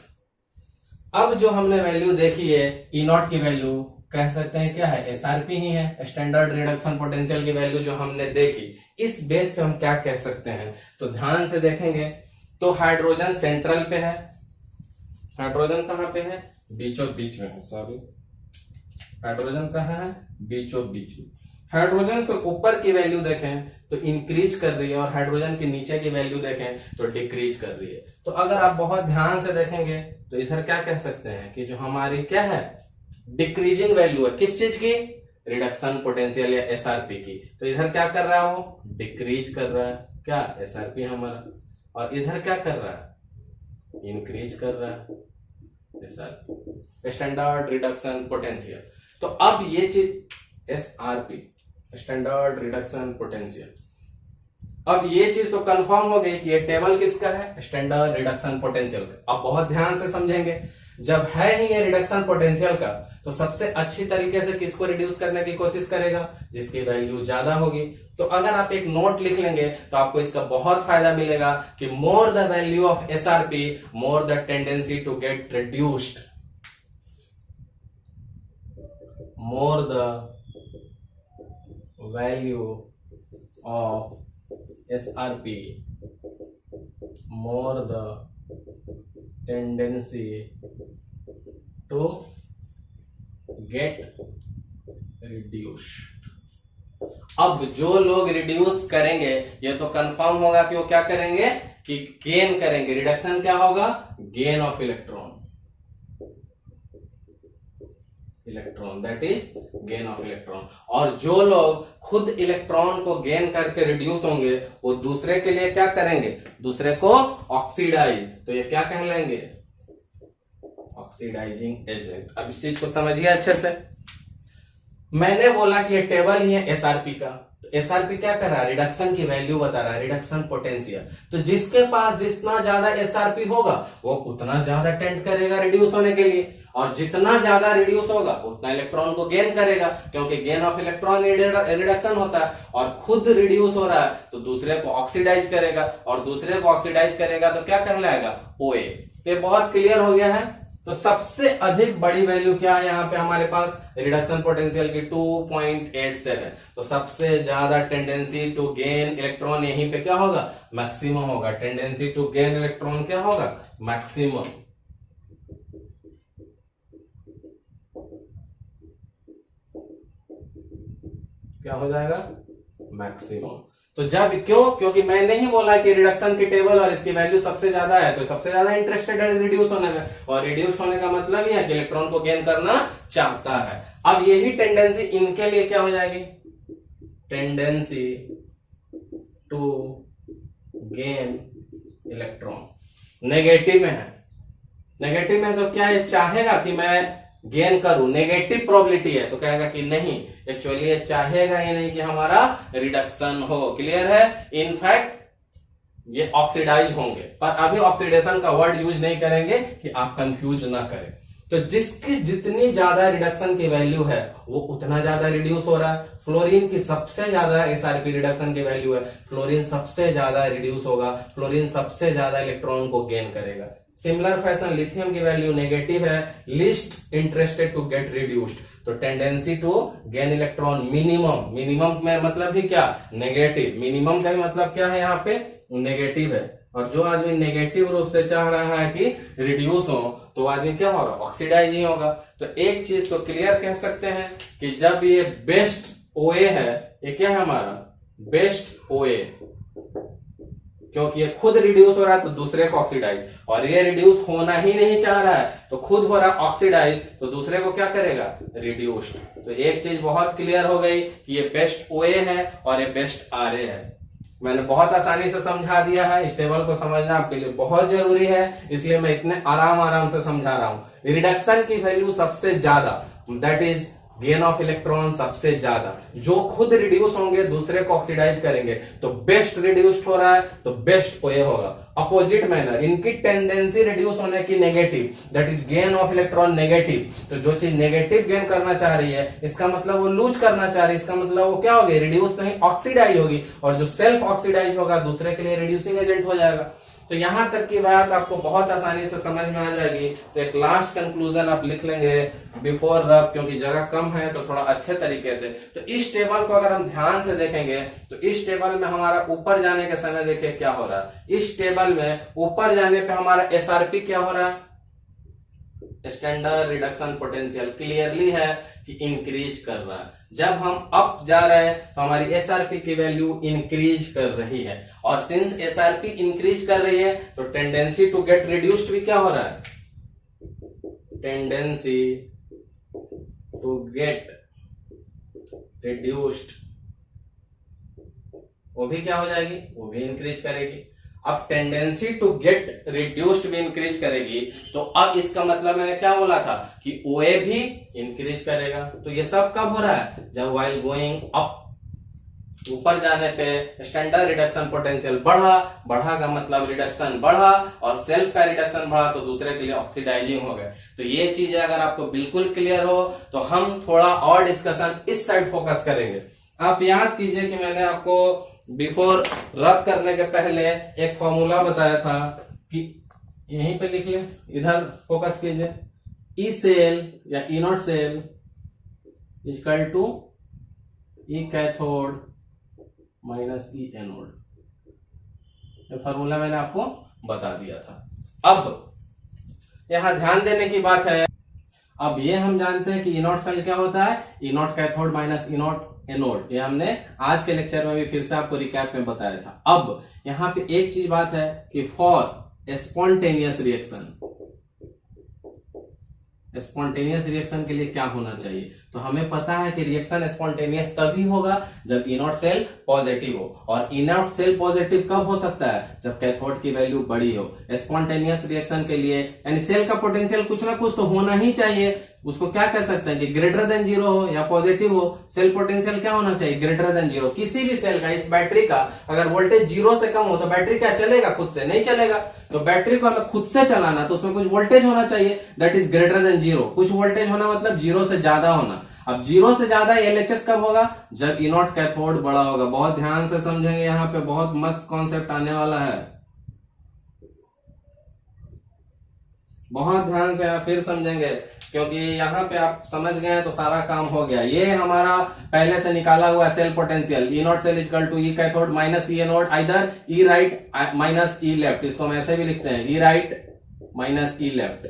अब जो हमने वैल्यू देखी है ई नॉट की वैल्यू, कह सकते हैं क्या है, एसआरपी ही है, स्टैंडर्ड रिडक्शन पोटेंशियल की वैल्यू जो हमने देखी। इस बेस पे हम क्या कह सकते हैं, तो ध्यान से देखेंगे तो हाइड्रोजन सेंट्रल पे है, हाइड्रोजन कहां पे है, बीचों बीच में है, सॉरी हाइड्रोजन कहां है, बीचों बीच में। हाइड्रोजन से ऊपर की वैल्यू देखें तो इंक्रीज कर रही है, और हाइड्रोजन के नीचे की वैल्यू देखें तो डिक्रीज कर रही है। तो अगर आप बहुत ध्यान से देखेंगे तो इधर क्या कह सकते हैं कि जो हमारी क्या है, डिक्रीजिंग वैल्यू है, किस चीज की, रिडक्शन पोटेंशियल या एसआरपी की। तो इधर क्या कर रहा है, वो डिक्रीज कर रहा है, क्या एसआरपी हमारा, और इधर क्या कर रहा है, इंक्रीज कर रहा है एसआरपी, स्टैंडर्ड रिडक्शन पोटेंशियल। तो अब ये चीज एसआरपी, स्टैंडर्ड रिडक्शन पोटेंशियल, अब ये चीज तो कंफर्म हो गई कि ये टेबल किसका है, स्टैंडर्ड रिडक्शन पोटेंशियल का। अब बहुत ध्यान से समझेंगे, जब है ही ये रिडक्शन पोटेंशियल का, तो सबसे अच्छी तरीके से किसको रिड्यूस करने की कोशिश करेगा, जिसकी वैल्यू ज्यादा होगी। तो अगर आप एक नोट लिख लेंगे तो आपको इसका बहुत फायदा मिलेगा कि more the value of SRP, more the tendency to get reduced, more the value of SRP, more the tendency to get reduced। अब जो लोग रिड्यूस करेंगे, ये तो कंफर्म होगा कि वो क्या करेंगे, कि गेन करेंगे। रिडक्शन क्या होगा, gain of electron, electron, that is gain of electron. और जो लोग खुद इलेक्ट्रॉन को गेन करके रिड्यूस होंगे, वो दूसरे के लिए क्या करेंगे, दूसरे को ऑक्सीडाइज, तो ये क्या कहलाएंगे, ऑक्सीडाइजिंग एजेंट। अब इस चीज को समझिए अच्छे से। मैंने बोला कि ये टेबल ही है एसआरपी का, तो एसआरपी क्या कर रहा है, रिडक्शन की वैल्यू बता रहा है, रिडक्शन पोटेंशियल। तो जिसके पास जितना ज्यादा एसआरपी होगा वो उतना ज्यादा टेंड करेगा रिड्यूस होने के लिए, और जितना ज्यादा रिड्यूस होगा उतना इलेक्ट्रॉन को गेन करेगा, क्योंकि गेन ऑफ इलेक्ट्रॉन रिडक्शन होता है। और खुद रिड्यूस हो रहा है तो दूसरे को ऑक्सीडाइज करेगा, और दूसरे को ऑक्सीडाइज करेगा तो क्या कहलाएगा, ओए। तो ये बहुत क्लियर हो गया है। तो सबसे अधिक बड़ी वैल्यू क्या है यहाँ पे हमारे पास, रिडक्शन पोटेंशियल की 2.87। तो सबसे ज्यादा टेंडेंसी टू गेन इलेक्ट्रॉन यहीं पे क्या होगा, मैक्सिमम होगा। टेंडेंसी टू गेन इलेक्ट्रॉन क्या होगा, मैक्सिमम। क्या हो जाएगा, मैक्सिमम। तो जब क्यों, क्योंकि मैंने ही बोला कि रिडक्शन की टेबल और इसकी वैल्यू सबसे ज्यादा है, तो सबसे ज्यादा इंटरेस्टेड है रिड्यूस होने में, और रिड्यूस होने का मतलब ही है कि इलेक्ट्रॉन को गेन करना चाहता है। अब यही टेंडेंसी इनके लिए क्या हो जाएगी, tendency to gain electron negative में है। नेगेटिव में तो क्या ये चाहेगा कि मैं गेन करूं, नेगेटिव प्रोबेबिलिटी है, तो कहेगा कि नहीं, एक्चुअली ये चाहेगा ही नहीं कि हमारा रिडक्शन हो। क्लियर है। इनफैक्ट ये ऑक्सीडाइज होंगे, पर अभी ऑक्सीडेशन का वर्ड यूज नहीं करेंगे कि आप कंफ्यूज ना करें। तो जिसकी जितनी ज्यादा रिडक्शन की वैल्यू है वो उतना ज्यादा रिड्यूस हो रहा है। फ्लोरीन की सबसे ज्यादा एसआरपी रिडक्शन की वैल्यू है, फ्लोरीन सबसे ज्यादा रिड्यूस होगा, फ्लोरीन सबसे ज्यादा इलेक्ट्रॉन को गेन करेगा। सिमिलर फैशन लिथियम की वैल्यू नेगेटिव है, least interested to get reduced, तो tendency to gain electron minimum, minimum में मतलब ही क्या, नेगेटिव, मिनिमम का भी मतलब क्या है यहाँ पे, नेगेटिव है। और जो आदमी नेगेटिव रूप से चाह रहा है कि रिड्यूस हो तो आदमी क्या होगा, ऑक्सीडाइज ही होगा। तो एक चीज को क्लियर कह सकते हैं कि जब ये बेस्ट ओए है, ये क्या है हमारा बेस्ट ओए, क्योंकि ये खुद रिड्यूस हो रहा है तो दूसरे को ऑक्सीडाइज, और ये रिड्यूस होना ही नहीं चाह रहा है तो खुद हो रहा है ऑक्सीडाइज, तो दूसरे को क्या करेगा, रिड्यूस्ड। तो एक चीज बहुत क्लियर हो गई कि ये बेस्ट ओए है और ये बेस्ट आरए है। मैंने बहुत आसानी से समझा दिया है, इस टेबल को समझना आपके लिए बहुत जरूरी है, इसलिए मैं इतने आराम से समझा रहा हूं। रिडक्शन की वैल्यू सबसे ज्यादा, that is gain of electron सबसे ज्यादा, जो खुद रिड्यूस होंगे दूसरे को ऑक्सीडाइज करेंगे, तो बेस्ट रिड्यूस्ड हो रहा है तो बेस्ट ओए होगा। अपोजिट मैनर, इनकी टेंडेंसी रिड्यूस होने की negative, that is gain of electron negative, तो जो चीज नेगेटिव गेन करना चाह रही है इसका मतलब वो लूज करना चाह रही है, इसका मतलब वो क्या होगी, रिड्यूस नहीं ऑक्सीडाइज होगी, और जो सेल्फ ऑक्सीडाइज होगा दूसरे के लिए रिड्यूसिंग एजेंट हो जाएगा। तो यहां तक की बात आपको बहुत आसानी से समझ में आ जाएगी। तो एक लास्ट कंक्लूजन आप लिख लेंगे बिफोर रब, क्योंकि जगह कम है तो थोड़ा अच्छे तरीके से। तो इस टेबल को अगर हम ध्यान से देखेंगे तो इस टेबल में हमारा ऊपर जाने के समय देखिए क्या हो रहा है, इस टेबल में ऊपर जाने पे हमारा एसआरपी क्या हो रहा है, स्टैंडर्ड रिडक्शन पोटेंशियल क्लियरली है कि इंक्रीज कर रहा है। जब हम अप जा रहे हैं तो हमारी एसआरपी की वैल्यू इंक्रीज कर रही है, और सिंस एसआरपी इंक्रीज कर रही है तो टेंडेंसी टू गेट रिड्यूस्ड भी क्या हो रहा है, टेंडेंसी टू गेट रिड्यूस्ड वो भी क्या हो जाएगी, वो भी इंक्रीज करेगी। अब टेंडेंसी टू गेट रिड्यूस्ड भी इंक्रीज करेगी, तो अब इसका मतलब मैंने क्या बोला था कि ओए भी इंक्रीज करेगा। तो ये सब कब हो रहा है, जब वाइल गोइंग अप, ऊपर जाने पे स्टैंडर्ड रिडक्शन पोटेंशियल बढ़ा का मतलब रिडक्शन बढ़ा, और सेल्फ का रिडक्शन बढ़ा तो दूसरे के लिए ऑक्सीडाइजिंग हो गए। तो ये चीजें अगर आपको बिल्कुल क्लियर हो तो हम थोड़ा और डिस्कशन इस साइड फोकस करेंगे। आप याद कीजिए कि मैंने आपको बिफोर रब करने के पहले एक फॉर्मूला बताया था कि यहीं पे लिख ले, इधर फोकस कीजिए, ई सेल या E naught cell equal to E cathode minus E anode, ये फॉर्मूला मैंने आपको बता दिया था। अब यहां ध्यान देने की बात है, अब ये हम जानते हैं कि ई नॉट सेल क्या होता है, E naught cathode minus E naught anode, ये हमने आज के लेक्चर में भी फिर से आपको रिकैप में बताया था। अब यहां पे एक चीज बात है कि for spontaneous reaction, spontaneous reaction के लिए क्या होना चाहिए, तो हमें पता है कि रिएक्शन स्पॉन्टेनियस तभी होगा जब ई नॉट सेल पॉजिटिव हो, और ई नॉट सेल पॉजिटिव कब हो सकता है, जब कैथोड की वैल्यू बड़ी हो। स्पॉन्टेनियस रिएक्शन के लिए यानी सेल का पोटेंशियल कुछ ना कुछ तो होना ही चाहिए, उसको क्या कह सकते हैं कि ग्रेटर देन जीरो हो या पॉजिटिव हो, सेल पोटेंशियल क्या होना चाहिए, ग्रेटर देन जीरो। किसी भी सेल का, इस बैटरी का अगर वोल्टेज जीरो से कम हो तो बैटरी क्या चलेगा, खुद से नहीं चलेगा। तो बैटरी को हमें खुद से चलाना तो उसमें कुछ वोल्टेज होना चाहिए, that is greater than zero. कुछ वोल्टेज होना मतलब जीरो से ज्यादा होना। अब जीरो से ज्यादा एलएचएस कब होगा, जब ई नॉट कैथोड बड़ा होगा। बहुत ध्यान से समझेंगे, यहाँ पे बहुत मस्त कॉन्सेप्ट आने वाला है, बहुत ध्यान से आप फिर समझेंगे, क्योंकि यहाँ पे आप समझ गए तो सारा काम हो गया। ये हमारा पहले से निकाला हुआ cell potential, E naught cell equal to E cathode minus E anode, either E right minus E left, इसको हम ऐसे भी लिखते हैं E right minus E left.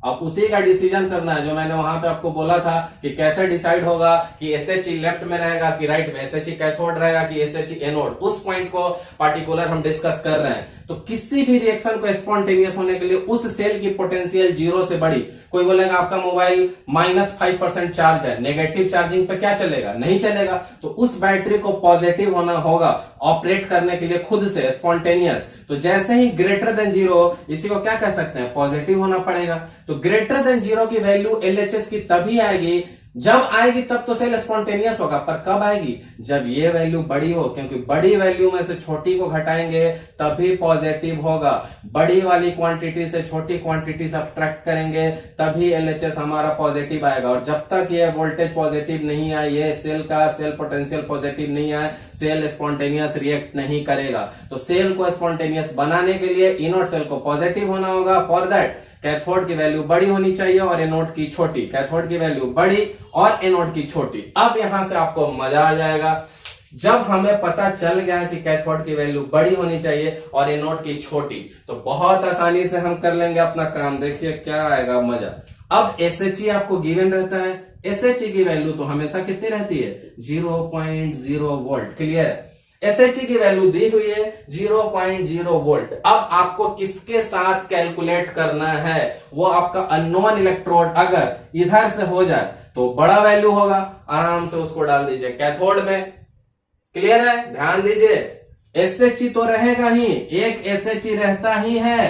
अब उसी का डिसीजन करना है, जो मैंने वहां पे आपको बोला था कि कैसे डिसाइड होगा कि एसएचई लेफ्ट में रहेगा कि राइट में, एसएचई कैथोड रहेगा कि एसएचई एनोड, उस पॉइंट को पार्टिकुलर हम डिस्कस कर रहे हैं। तो किसी भी रिएक्शन को स्पॉन्टेनियस होने के लिए उस सेल की पोटेंशियल जीरो से बड़ी। कोई बोलेगा आपका मोबाइल -5% चार्ज है, नेगेटिव चार्जिंग पे क्या चलेगा, नहीं चलेगा। तो उस बैटरी को पॉजिटिव होना होगा ऑपरेट करने के लिए खुद से स्पॉन्टेनियस। तो जैसे ही ग्रेटर देन जीरो, इसी को क्या कह सकते हैं, पॉजिटिव होना पड़ेगा। तो ग्रेटर देन जीरो की वैल्यू एलएचएस की तभी आएगी जब आएगी तब तो सेल स्पॉन्टेनियस होगा, पर कब आएगी? जब ये वैल्यू बड़ी हो, क्योंकि बड़ी वैल्यू में से छोटी को घटाएंगे तभी पॉजिटिव होगा। बड़ी वाली क्वांटिटी से छोटी क्वांटिटी सब्ट्रैक्ट करेंगे तभी एलएचएस हमारा पॉजिटिव आएगा। और जब तक ये वोल्टेज पॉजिटिव नहीं आए, ये सेल का सेल पोटेंशियल पॉजिटिव नहीं आए, सेल स्पॉन्टेनियस रिएक्ट नहीं करेगा। तो सेल को स्पॉन्टेनियस बनाने के लिए इनोड सेल को पॉजिटिव होना होगा। फॉर दैट कैथोड की वैल्यू बड़ी होनी चाहिए और एनोड की छोटी। कैथोड की वैल्यू बड़ी और एनोड की छोटी। अब यहां से आपको मजा आ जाएगा। जब हमें पता चल गया कि कैथोड की वैल्यू बड़ी होनी चाहिए और एनोड की छोटी, तो बहुत आसानी से हम कर लेंगे अपना काम। देखिए क्या आएगा मजा। अब SHE आपको गिवन रहता है। SHE की वैल्यू तो हमेशा कितनी रहती है? 0.0 वोल्ट। क्लियर है? SHE की वैल्यू दी हुई है 0.0 वोल्ट। अब आपको किसके साथ कैलकुलेट करना है? वो आपका अननोन इलेक्ट्रोड अगर इधर से हो जाए तो बड़ा वैल्यू होगा, आराम से उसको डाल दीजिए कैथोड में। क्लियर है? ध्यान दीजिए, SHE तो रहेगा ही, एक SHE रहता ही है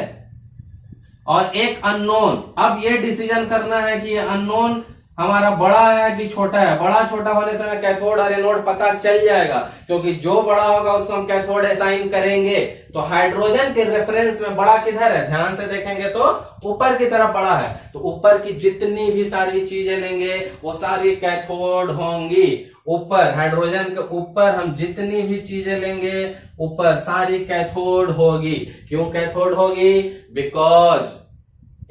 और एक अननोन। अब ये डिसीजन करना है कि ये अननोन हमारा बड़ा है कि छोटा है। बड़ा छोटा होने से हमें कैथोड और एनोड पता चल जाएगा, क्योंकि जो बड़ा होगा उसको हम कैथोड असाइन करेंगे। तो हाइड्रोजन के रेफरेंस में बड़ा किधर है? ध्यान से देखेंगे तो ऊपर की तरफ बड़ा है। तो ऊपर की जितनी भी सारी चीजें लेंगे वो सारी कैथोड होंगी। ऊपर हाइड्रोजन के ऊपर हम जितनी भी चीजें लेंगे ऊपर सारी कैथोड होगी। क्यों कैथोड होगी? बिकॉज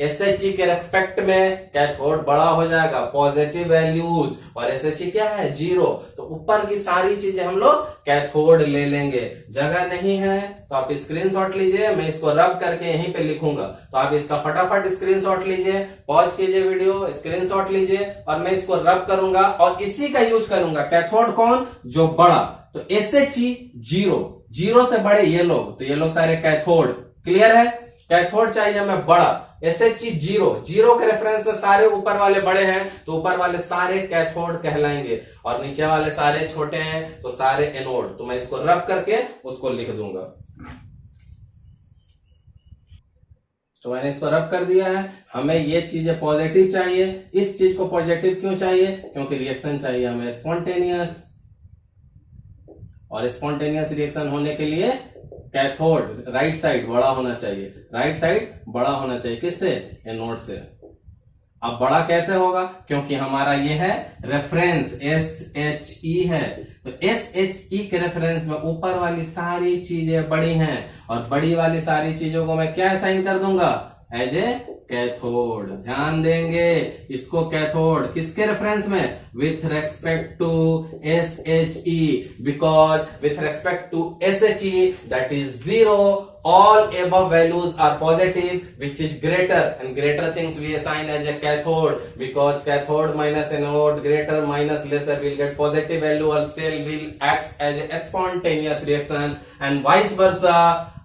SHE के रेस्पेक्ट में कैथोड बड़ा हो जाएगा, पॉजिटिव वैल्यूज, और SHE क्या है? 0। तो ऊपर की सारी चीजें हम लोग कैथोड ले लेंगे। जगह नहीं है तो आप स्क्रीनशॉट लीजिए, मैं इसको रब करके यहीं पे लिखूंगा। तो आप इसका फटाफट स्क्रीनशॉट लीजिए, पॉज कीजिए वीडियो, स्क्रीनशॉट लीजिए और मैं इसको रब करूंगा और इसी का यूज करूंगा। कैथोड कौन? जो बड़ा। तो SHE 0 से बड़े ये लोग, तो ये लोग सारे कैथोड। क्लियर है? कैथोड चाहिए हमें बड़ा। SHE 0 के रेफरेंस में सारे ऊपर वाले बड़े हैं तो ऊपर वाले सारे कैथोड कहलाएंगे और नीचे वाले सारे छोटे हैं तो सारे एनोड। तो मैं इसको रब करके उसको लिख दूंगा। तो मैंने इसको रब कर दिया है। हमें ये चीजें पॉजिटिव चाहिए। इस चीज को पॉजिटिव क्यों चाहिए? क्योंकि रिएक्शन चाहिए हमें स्पॉन्टेनियस, और स्पॉन्टेनियस रिएक्शन होने के लिए कैथोड राइट साइड बड़ा होना चाहिए। राइट साइड बड़ा होना चाहिए किससे? एनोड से। अब बड़ा कैसे होगा? क्योंकि हमारा ये है रेफरेंस SHE है। तो SHE के रेफरेंस में ऊपर वाली सारी चीजें बड़ी हैं और बड़ी वाली सारी चीजों को मैं क्या असाइन कर दूंगा? As a cathode. ध्यान देंगे, इसको कैथोड किसके रेफरेंस में? With respect to SHE, because with respect to SHE that is 0, all above values are positive, which is greater, and greater things we assign as a cathode, because cathode minus anode greater minus lesser will get positive value, or cell will act as a spontaneous reaction and vice versa.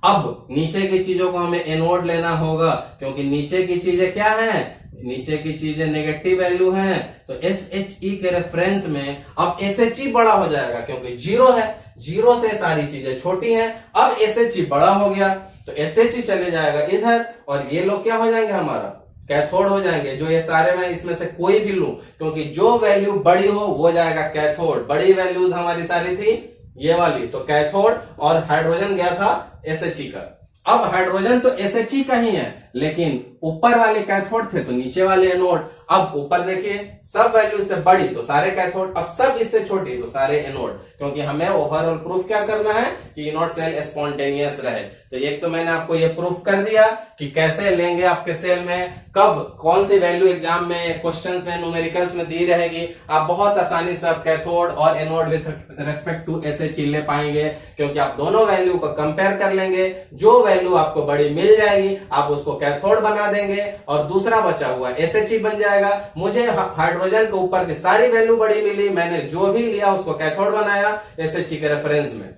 अब नीचे की चीजों को हमें anode लेना होगा, क्योंकि नीचे की चीजें क्या हैं? नीचे की चीजें नेगेटिव वैल्यू हैं। तो SHE के रेफरेंस में अब SHE बड़ा हो जाएगा क्योंकि 0 है। 0 से सारी चीजें छोटी हैं। अब SHE बड़ा हो गया तो SHE चले जाएगा इधर और ये लोग क्या हो जाएंगे? हमारा कैथोड हो जाएंगे। जो ये सारे मैं इसमें से कोई भी लूं, क्योंकि जो वैल्यू बड़ी हो वो जाएगा कैथोड। बड़ी वैल्यूज हमारी सारी थी ये वाली, तो कैथोड, और हाइड्रोजन गया था SHE का। अब हाइड्रोजन तो SHE का ही है, लेकिन ऊपर वाले कैथोड थे तो नीचे वाले एनोड। अब ऊपर देखिए, सब वैल्यू से बड़ी तो सारे कैथोड, अब सब इससे छोटी तो सारे एनोड, क्योंकि हमें ओवरऑल प्रूफ क्या करना है कि इनोड सेल स्पॉन्टेनियस रहे। तो एक तो मैंने आपको ये प्रूफ कर दिया कि कैसे लेंगे आपके सेल में, कब कौन सी वैल्यू एग्जाम में क्वेश्चंस में न्यूमेरिकल्स में दी रहेगी। आप बहुत आसानी से आप कैथोड और anode with respect to SHE ले पाएंगे, क्योंकि आप दोनों वैल्यू को कंपेयर कर लेंगे। जो वैल्यू आपको बड़ी मिल जाएगी आप उसको कैथोड बना देंगे और दूसरा बचा हुआ SHE बन जाएगा। मुझे हाइड्रोजन के ऊपर की सारी वैल्यू बड़ी मिली, मैंने जो भी लिया उसको कैथोड बनाया SHE के रेफरेंस में।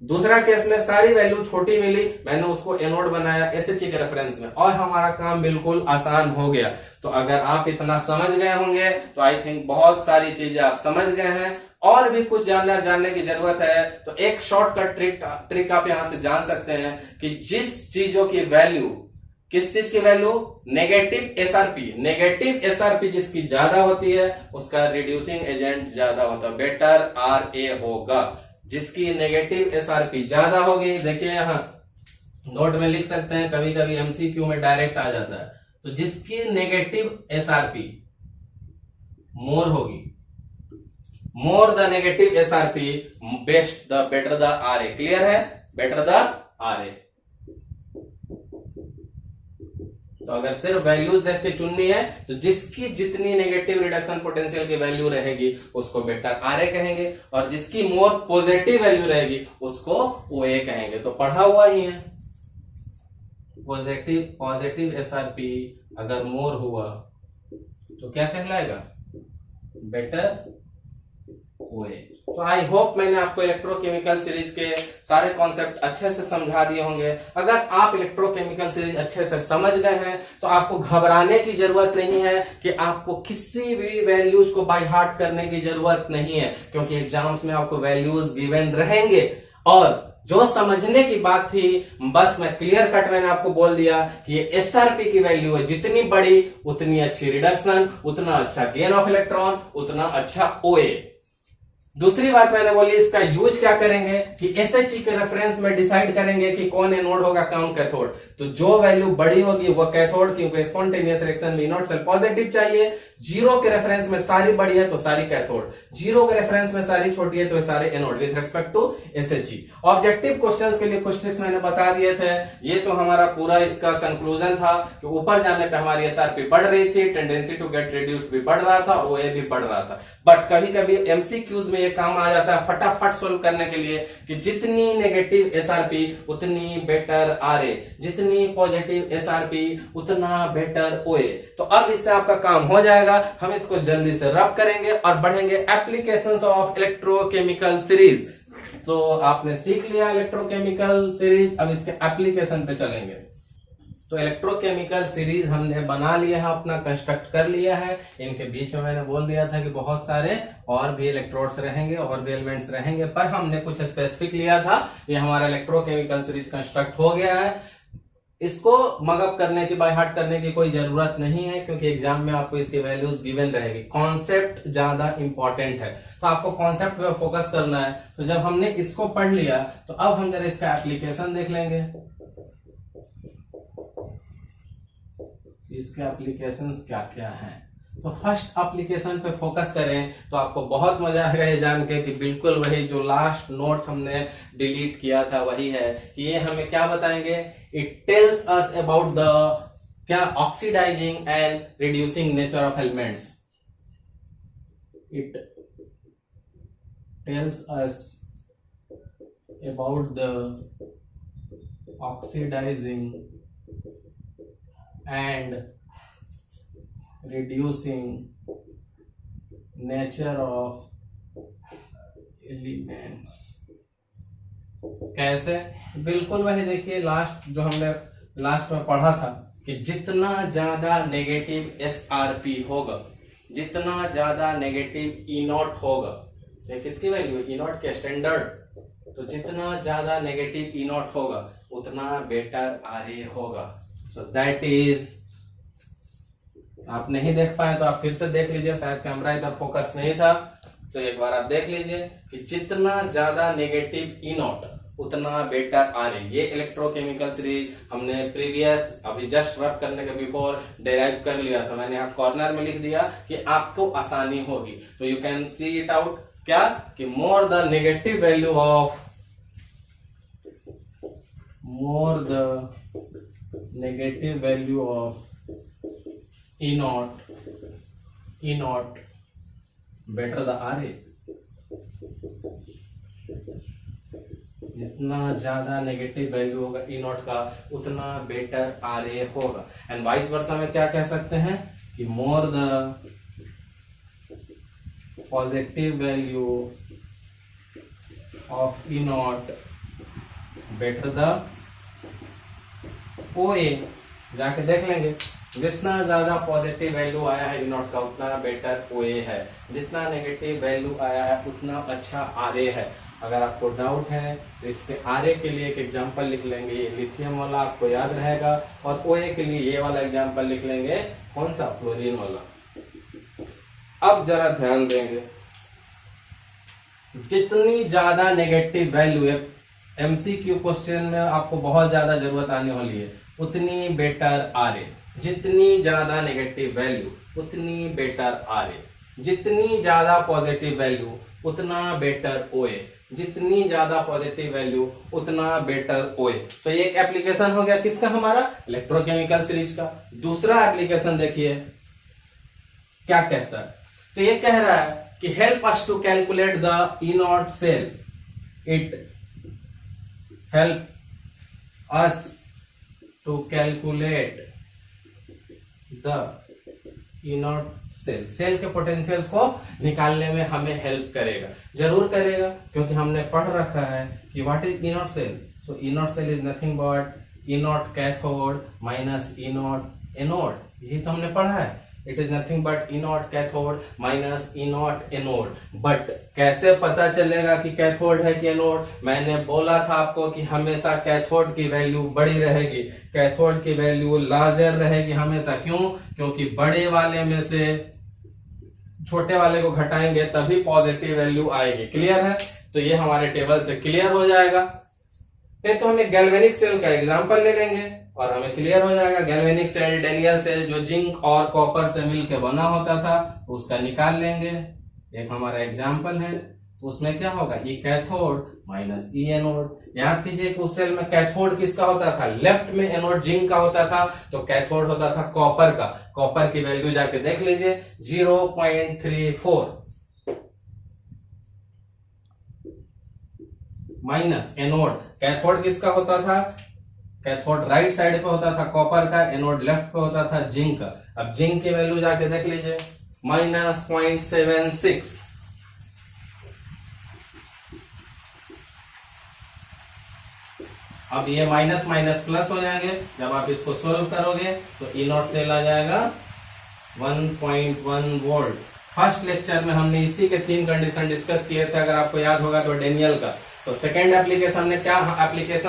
दूसरा केस में सारी वैल्यू छोटी मिली, मैंने उसको एनोड बनाया SHE के रेफरेंस में, और हमारा काम बिल्कुल आसान हो गया। तो अगर आप इतना समझ गए होंगे तो आई थिंक बहुत सारी चीजें आप समझ गए हैं। और भी कुछ जानने की जरूरत है तो एक शॉर्टकट ट्रिक आप यहां से जान सकते हैं कि जिस चीजों की वैल्यू किस चीज की value? Negative SRP. Negative SRP जिसकी ज्यादा होती है उसका रिड्यूसिंग एजेंट ज्यादा होता है, बेटर आर ए होगा। जिसकी नेगेटिव एसआरपी ज्यादा होगी, देखिए यहां नोट में लिख सकते हैं, कभी कभी एमसीक्यू में डायरेक्ट आ जाता है। तो जिसकी नेगेटिव एसआरपी मोर होगी, more the negative SRP best the better the R A. Clear है? Better the R A. तो अगर सिर्फ वैल्यूज देख के चुननी है तो जिसकी जितनी नेगेटिव रिडक्शन पोटेंशियल की वैल्यू रहेगी उसको बेटर आर ए कहेंगे, और जिसकी मोर पॉजिटिव वैल्यू रहेगी उसको ओ ए कहेंगे। तो पढ़ा हुआ ही है, पॉजिटिव एसआरपी अगर मोर हुआ तो क्या कहलाएगा? बेटर ओए। तो आई होप मैंने आपको इलेक्ट्रोकेमिकल सीरीज के सारे कॉन्सेप्ट अच्छे से समझा दिए होंगे। अगर आप इलेक्ट्रोकेमिकल सीरीज अच्छे से समझ गए हैं तो आपको घबराने की जरूरत नहीं है कि आपको किसी भी वैल्यूज को बाय हार्ट करने की जरूरत नहीं है, क्योंकि एग्जाम्स में आपको वैल्यूज गिवन रहेंगे। और जो समझने की बात थी बस मैं क्लियर कट मैंने आपको बोल दिया कि ये एसआरपी की वैल्यू है, जितनी बड़ी उतनी अच्छी रिडक्शन, उतना अच्छा गेन ऑफ इलेक्ट्रॉन, उतना अच्छा ओए। दूसरी बात मैंने बोली इसका यूज क्या करेंगे कि एसएचई के रेफरेंस में डिसाइड करेंगे कि कौन एनोड होगा कौन कैथोड। तो जो वैल्यू बड़ी होगी वो कैथोड, क्योंकि स्पॉन्टेनियस रिएक्शन में इनोड सेल पॉजिटिव चाहिए। जीरो के रेफरेंस में सारी बड़ी है तो सारी कैथोड, जीरो के रेफरेंस में सारी छोटी है तो सारे anode with respect to SHE. Objective questions के लिए कुछ ट्रिक्स मैंने बता दिए थे। ये तो हमारा पूरा इसका कंक्लूजन था कि ऊपर जाने पे हमारी एसआरपी बढ़ रही थी, टेंडेंसी टू गेट रिड्यूस्ड भी बढ़ रहा था, ओए भी बढ़ रहा था। बट कभी कभी एमसीक्यूज में ये काम आ जाता है फटाफट सोल्व करने के लिए कि जितनी नेगेटिव एसआरपी उतनी बेटर आरए, जितनी पॉजिटिव एसआरपी उतना बेटर ओए। तो अब इससे आपका काम हो जाएगा। हम इसको जल्दी से रब करेंगे और बढ़ेंगे एप्लीकेशंस ऑफ इलेक्ट्रोकेमिकल सीरीज। तो आपने सीख लिया इलेक्ट्रोकेमिकल सीरीज, अब इसके एप्लीकेशन पे चलेंगे। तो इलेक्ट्रोकेमिकल सीरीज हमने बना लिया है, अपना कंस्ट्रक्ट कर लिया है। इनके बीच में मैंने बोल दिया था कि बहुत सारे और भी इलेक्ट्रोड्स रहेंगे और भी एलिमेंट्स रहेंगे, पर हमने कुछ स्पेसिफिक लिया था। ये हमारा इलेक्ट्रोकेमिकल सीरीज कंस्ट्रक्ट हो गया है। इसको मगअप करने की, बाय हार्ट करने की कोई जरूरत नहीं है, क्योंकि एग्जाम में आपको इसकी वैल्यूज गिवन रहेगी। कॉन्सेप्ट ज्यादा इंपॉर्टेंट है, तो आपको कॉन्सेप्ट पे फोकस करना है। तो जब हमने इसको पढ़ लिया तो अब हम जरा इसका एप्लीकेशन देख लेंगे। इसके एप्लीकेशंस क्या क्या हैं। तो फर्स्ट एप्लीकेशन पे फोकस करें तो आपको बहुत मजा आएगा ये जान के कि बिल्कुल वही जो लास्ट नोट हमने डिलीट किया था वही है कि ये हमें क्या बताएंगे। It tells us about the क्या oxidising and reducing nature of elements. It tells us about the oxidising and reducing nature of elements। कैसे? बिल्कुल वही देखिए लास्ट जो हमने लास्ट में पढ़ा था कि जितना ज्यादा नेगेटिव एसआरपी होगा, जितना ज्यादा नेगेटिव ई नॉट होगा, ये किसकी वैल्यू? ई नॉट के स्टैंडर्ड। तो जितना ज्यादा नेगेटिव ई नॉट होगा उतना बेटर आर ए होगा। So that is, आप नहीं देख पाए तो आप फिर से देख लीजिए, शायद कैमरा इधर फोकस नहीं था, तो एक बार आप देख लीजिए कि जितना ज्यादा नेगेटिव ई नॉट उतना बेटर आर ए। ये इलेक्ट्रोकेमिकल सीरीज हमने प्रीवियस अभी जस्ट वर्क करने के बिफोर डेराइव कर लिया था। मैंने यहाँ कॉर्नर में लिख दिया कि आपको आसानी होगी। तो you can see it out क्या कि more the negative value of, more the negative value of E naught better the RA। जितना ज्यादा नेगेटिव वैल्यू होगा ई नॉट का उतना बेटर आर ए होगा। एंड वाइस वर्सा में क्या कह सकते हैं कि more the positive value of E not better the ओए। जाके देख लेंगे, जितना ज्यादा पॉजिटिव वैल्यू आया है ई नॉट का उतना बेटर ओए है, जितना नेगेटिव वैल्यू आया है उतना अच्छा आर ए है। अगर आपको डाउट है तो इसके आरए के लिए एक एग्जांपल लिख लेंगे, ये लिथियम वाला आपको याद रहेगा, और ओए के लिए ये वाला एग्जांपल लिख लेंगे, कौन सा, फ्लोरीन वाला। अब जरा ध्यान देंगे, जितनी ज्यादा नेगेटिव वैल्यू, एमसीक्यू क्वेश्चन में आपको बहुत ज्यादा जरूरत आने वाली है, उतनी बेटर आरए। जितनी ज्यादा नेगेटिव वैल्यू उतनी बेटर आरए, जितनी ज्यादा पॉजिटिव वैल्यू उतना बेटर ओए, जितनी ज्यादा पॉजिटिव वैल्यू उतना बेटर ओए। तो ये एक एप्लीकेशन हो गया किसका, हमारा इलेक्ट्रोकेमिकल सीरीज का। दूसरा एप्लीकेशन देखिए क्या कहता है, तो ये कह रहा है कि help us to calculate the E naught cell, it help us to calculate the E naught cell, cell के पोटेंशियल्स को निकालने में हमें हेल्प करेगा, जरूर करेगा, क्योंकि हमने पढ़ रखा है कि what is E naught cell. So E naught cell is nothing but E naught cathode minus E naught anode, यही तो हमने पढ़ा है। It is nothing but E naught cathode minus E naught anode. But कैसे पता चलेगा कि cathode है कि एनोड? मैंने बोला था आपको कि हमेशा कैथोड की वैल्यू बड़ी रहेगी, कैथोड की वैल्यू लार्जर रहेगी हमेशा। क्यों? क्योंकि बड़े वाले में से छोटे वाले को घटाएंगे तभी पॉजिटिव वैल्यू आएगी। क्लियर है? तो ये हमारे टेबल से क्लियर हो जाएगा। फिर तो हम एक गैल्वेनिक सेल का एग्जांपल ले लेंगे और हमें क्लियर हो जाएगा। गैल्वेनिक सेल, डेनियल सेल, जो जिंक और कॉपर से मिलकर बना होता था, उसका निकाल लेंगे। एक हमारा एग्जांपल है, तो उसमें क्या होगा, ई कैथोड माइनस ई एनोड। याद कीजिए कि उस सेल में कैथोड किसका होता था, लेफ्ट में एनोड जिंक का होता था, तो कैथोड होता था कॉपर का। कॉपर की वैल्यू जाके देख लीजिए 0.34 माइनस एनोड, कैथोड किसका होता था, कैथोड राइट साइड पे होता था कॉपर का, एनोड लेफ्ट पे होता था जिंक का। अब जिंक की वैल्यू जाके देख लीजिए -0.76। अब ये माइनस माइनस प्लस हो जाएंगे, जब आप इसको सोल्व करोगे तो ई नॉट सेल आ जाएगा 1.1 वोल्ट। फर्स्ट लेक्चर में हमने इसी के 3 कंडीशन डिस्कस किए थे, अगर आपको याद होगा तो डेनियल का। तो सेकंड एप्लीकेशन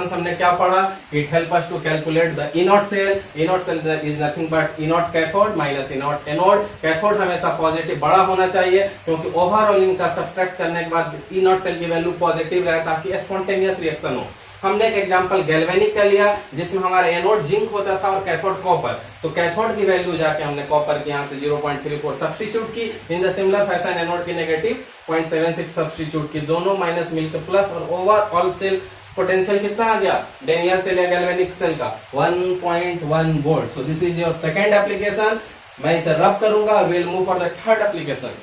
हमने क्या पढ़ा, it help us to calculate the E naught cell. E naught cell is nothing but E naught cathode minus E naught anode. Cathode हमेशा पॉजिटिव बड़ा होना चाहिए, क्योंकि ओवरऑल इनका सब्ट्रैक्ट करने के बाद ई नॉट सेल की वैल्यू पॉजिटिव रहे ताकि स्पॉन्टेनियस रिएक्शन हो। हमने एक एग्जांपल गैल्वेनिक का लिया, जिसमें हमारा एनोड जिंक होता था और कैथोड कॉपर। तो कैथोड की वैल्यू जाके हमने कॉपर की यहां से 0.34 सब्स्टिट्यूट की। In the similar fashion anode की नेगेटिव 0.76 सब्स्टिट्यूट की, दोनों माइनस मिलकर प्लस, और ओवरऑल सेल पोटेंशियल कितना आ गया डेनियल सेल या गैल्वेनिक सेल का 1.1 volt. So this is your second application. मैं इसे रब करूंगा और will move for the third application.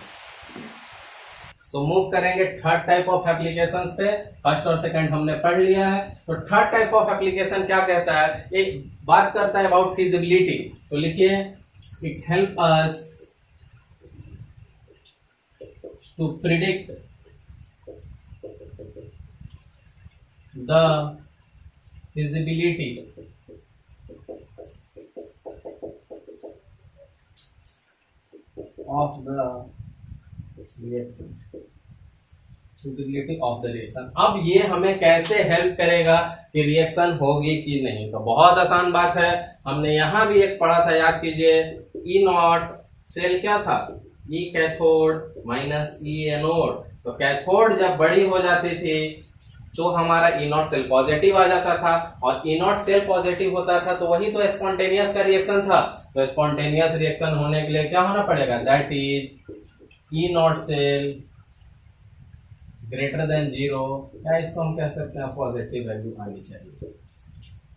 तो मूव करेंगे थर्ड टाइप ऑफ एप्लीकेशंस पे। फर्स्ट और सेकंड हमने पढ़ लिया है, तो थर्ड टाइप ऑफ एप्लीकेशन क्या कहता है, एक बात करता है अबाउट फिजिबिलिटी। तो लिखिए, it help us to predict the feasibility of the reaction, feasibility of the reaction. अब ये हमें कैसे हेल्प करेगा कि रिएक्शन होगी कि नहीं? तो बहुत आसान बात है, हमने यहां भी एक पढ़ा था, याद कीजिए। ई नॉट सेल क्या था, ई कैथोड माइनस ई एनोड। तो कैथोड जब बड़ी हो जाती थी तो हमारा ई नॉट सेल पॉजिटिव आ जाता था, और ई नॉट सेल पॉजिटिव होता था तो वही तो स्पॉन्टेनियस का रिएक्शन था। तो स्पॉन्टेनियस रिएक्शन होने के लिए क्या होना पड़ेगा, that is E naught cell greater than 0, या इसको हम कह सकते हैं पॉजिटिव वैल्यू आनी चाहिए।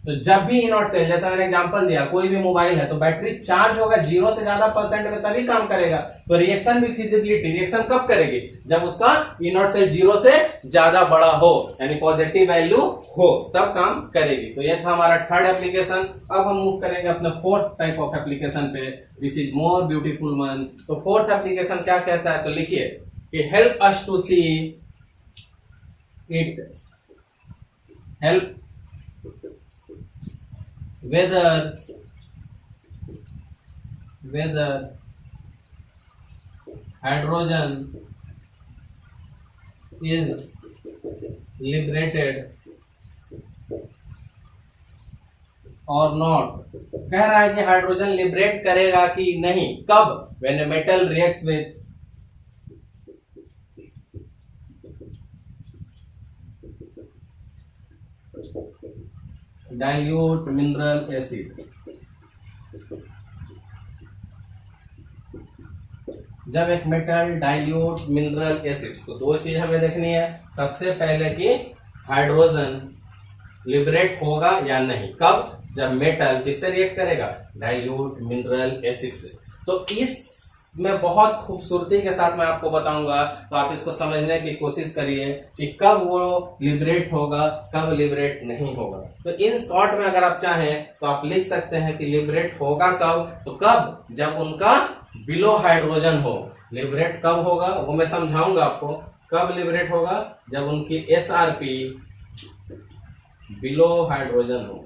तो जब भी ई नॉट सेल, जैसा मैंने एग्जांपल दिया, कोई भी मोबाइल है तो बैटरी चार्ज होगा 0 से ज्यादा परसेंट में तभी काम करेगा। तो रिएक्शन भी फिजिबिलिटी, रिएक्शन कब करेगी, जब उसका ई नॉट सेल 0 से ज्यादा बड़ा हो, यानी पॉजिटिव वैल्यू हो, तब काम करेगी। तो यह था हमारा थर्ड एप्लीकेशन। अब हम मूव करेंगे अपने फोर्थ टाइप ऑफ एप्लीकेशन पे, which is more beautiful one. तो फोर्थ एप्लीकेशन क्या कहता है, तो लिखिए, कि help us to see, it help whether hydrogen is liberated और नॉट, कह रहा है कि हाइड्रोजन लिबरेट करेगा कि नहीं, कब, when a metal reacts with dilute mineral acid. जब एक मेटल डाइल्यूट मिनरल एसिड्स, तो दो चीज हमें देखनी है, सबसे पहले कि हाइड्रोजन लिबरेट होगा या नहीं, कब, जब मेटल किससे रिएक्ट करेगा, डाइल्यूट मिनरल एसिड से। तो इसमें बहुत खूबसूरती के साथ मैं आपको बताऊंगा, तो आप इसको समझने की कोशिश करिए कि कब वो लिबरेट होगा, कब लिबरेट नहीं होगा। तो इन शॉर्ट में अगर आप चाहें तो आप लिख सकते हैं कि लिबरेट होगा कब, तो कब, जब उनका बिलो हाइड्रोजन हो। लिबरेट कब होगा वो मैं समझाऊंगा आपको, कब लिबरेट होगा, जब उनकी SRP बिलो हाइड्रोजन हो।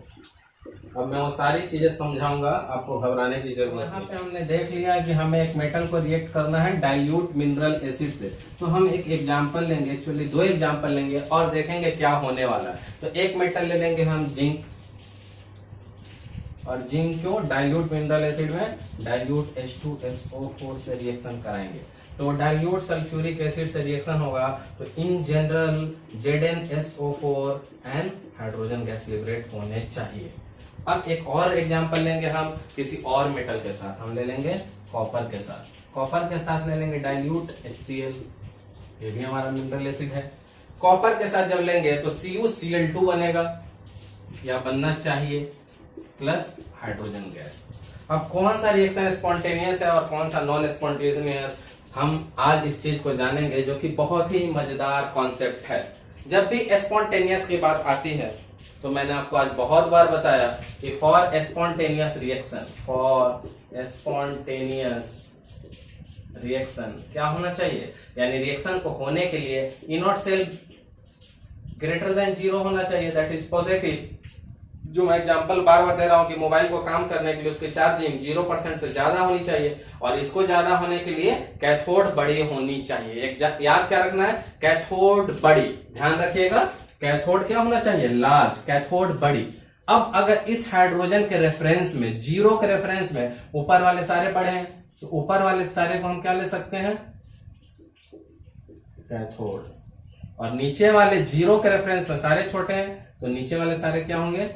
अब मैं वो सारी चीजें समझाऊंगा, आपको घबराने की जरूरत नहीं। यहाँ पे हमने देख लिया कि हमें एक मेटल को रिएक्ट करना है डाइल्यूट मिनरल एसिड से, तो हम एक एग्जांपल लेंगे, एक्चुअली दो एग्जांपल लेंगे और देखेंगे क्या होने वाला है। तो एक मेटल ले लेंगे हम जिंक, और जिंक क्यों, डाइल्यूट मिनरल एसिड में डाइल्यूट H2SO4 से रिएक्शन कराएंगे, तो डाइल्यूट सल्फ्यूरिक एसिड से रिएक्शन होगा, तो in general ZnSO4 and hydrogen gas liberate होने चाहिए। अब एक और एग्जांपल लेंगे हम किसी और मेटल के साथ, हम ले लेंगे कॉपर के साथ। कॉपर के साथ ले लेंगे डाइल्यूट HCl, ये भी हमारा मिनरल एसिड है। कॉपर के साथ जब लेंगे तो CuCl2 बनेगा या बनना चाहिए, प्लस हाइड्रोजन गैस। अब कौन सा रिएक्शन स्पॉन्टेनियस है और कौन सा नॉन स्पॉन्टेनियस, हम आज इस चीज को जानेंगे, जो कि बहुत ही मजेदार कॉन्सेप्ट है। जब भी स्पॉन्टेनियस की बात आती है, तो मैंने आपको आज बहुत बार बताया कि फॉर स्पॉन्टेनियस रिएक्शन क्या होना चाहिए, यानी रिएक्शन को होने के लिए इनॉट सेल ग्रेटर देन 0 होना चाहिए, दैट इज पॉजिटिव। जो मैं एग्जांपल बार बार दे रहा हूं कि मोबाइल को काम करने के लिए उसकी चार्जिंग 0% से ज्यादा होनी चाहिए, और इसको ज्यादा होने के लिए कैथोड बड़ी होनी चाहिए। याद क्या रखना है, कैथोड बड़ी, ध्यान रखिएगा, कैथोड क्या होना चाहिए, लार्ज, कैथोड बड़ी। अब अगर इस हाइड्रोजन के रेफरेंस में, 0 के रेफरेंस में ऊपर वाले सारे बड़े हैं, तो ऊपर वाले सारे को हम क्या ले सकते हैं, कैथोड, और नीचे वाले 0 के रेफरेंस में सारे छोटे हैं, तो नीचे वाले सारे क्या होंगे,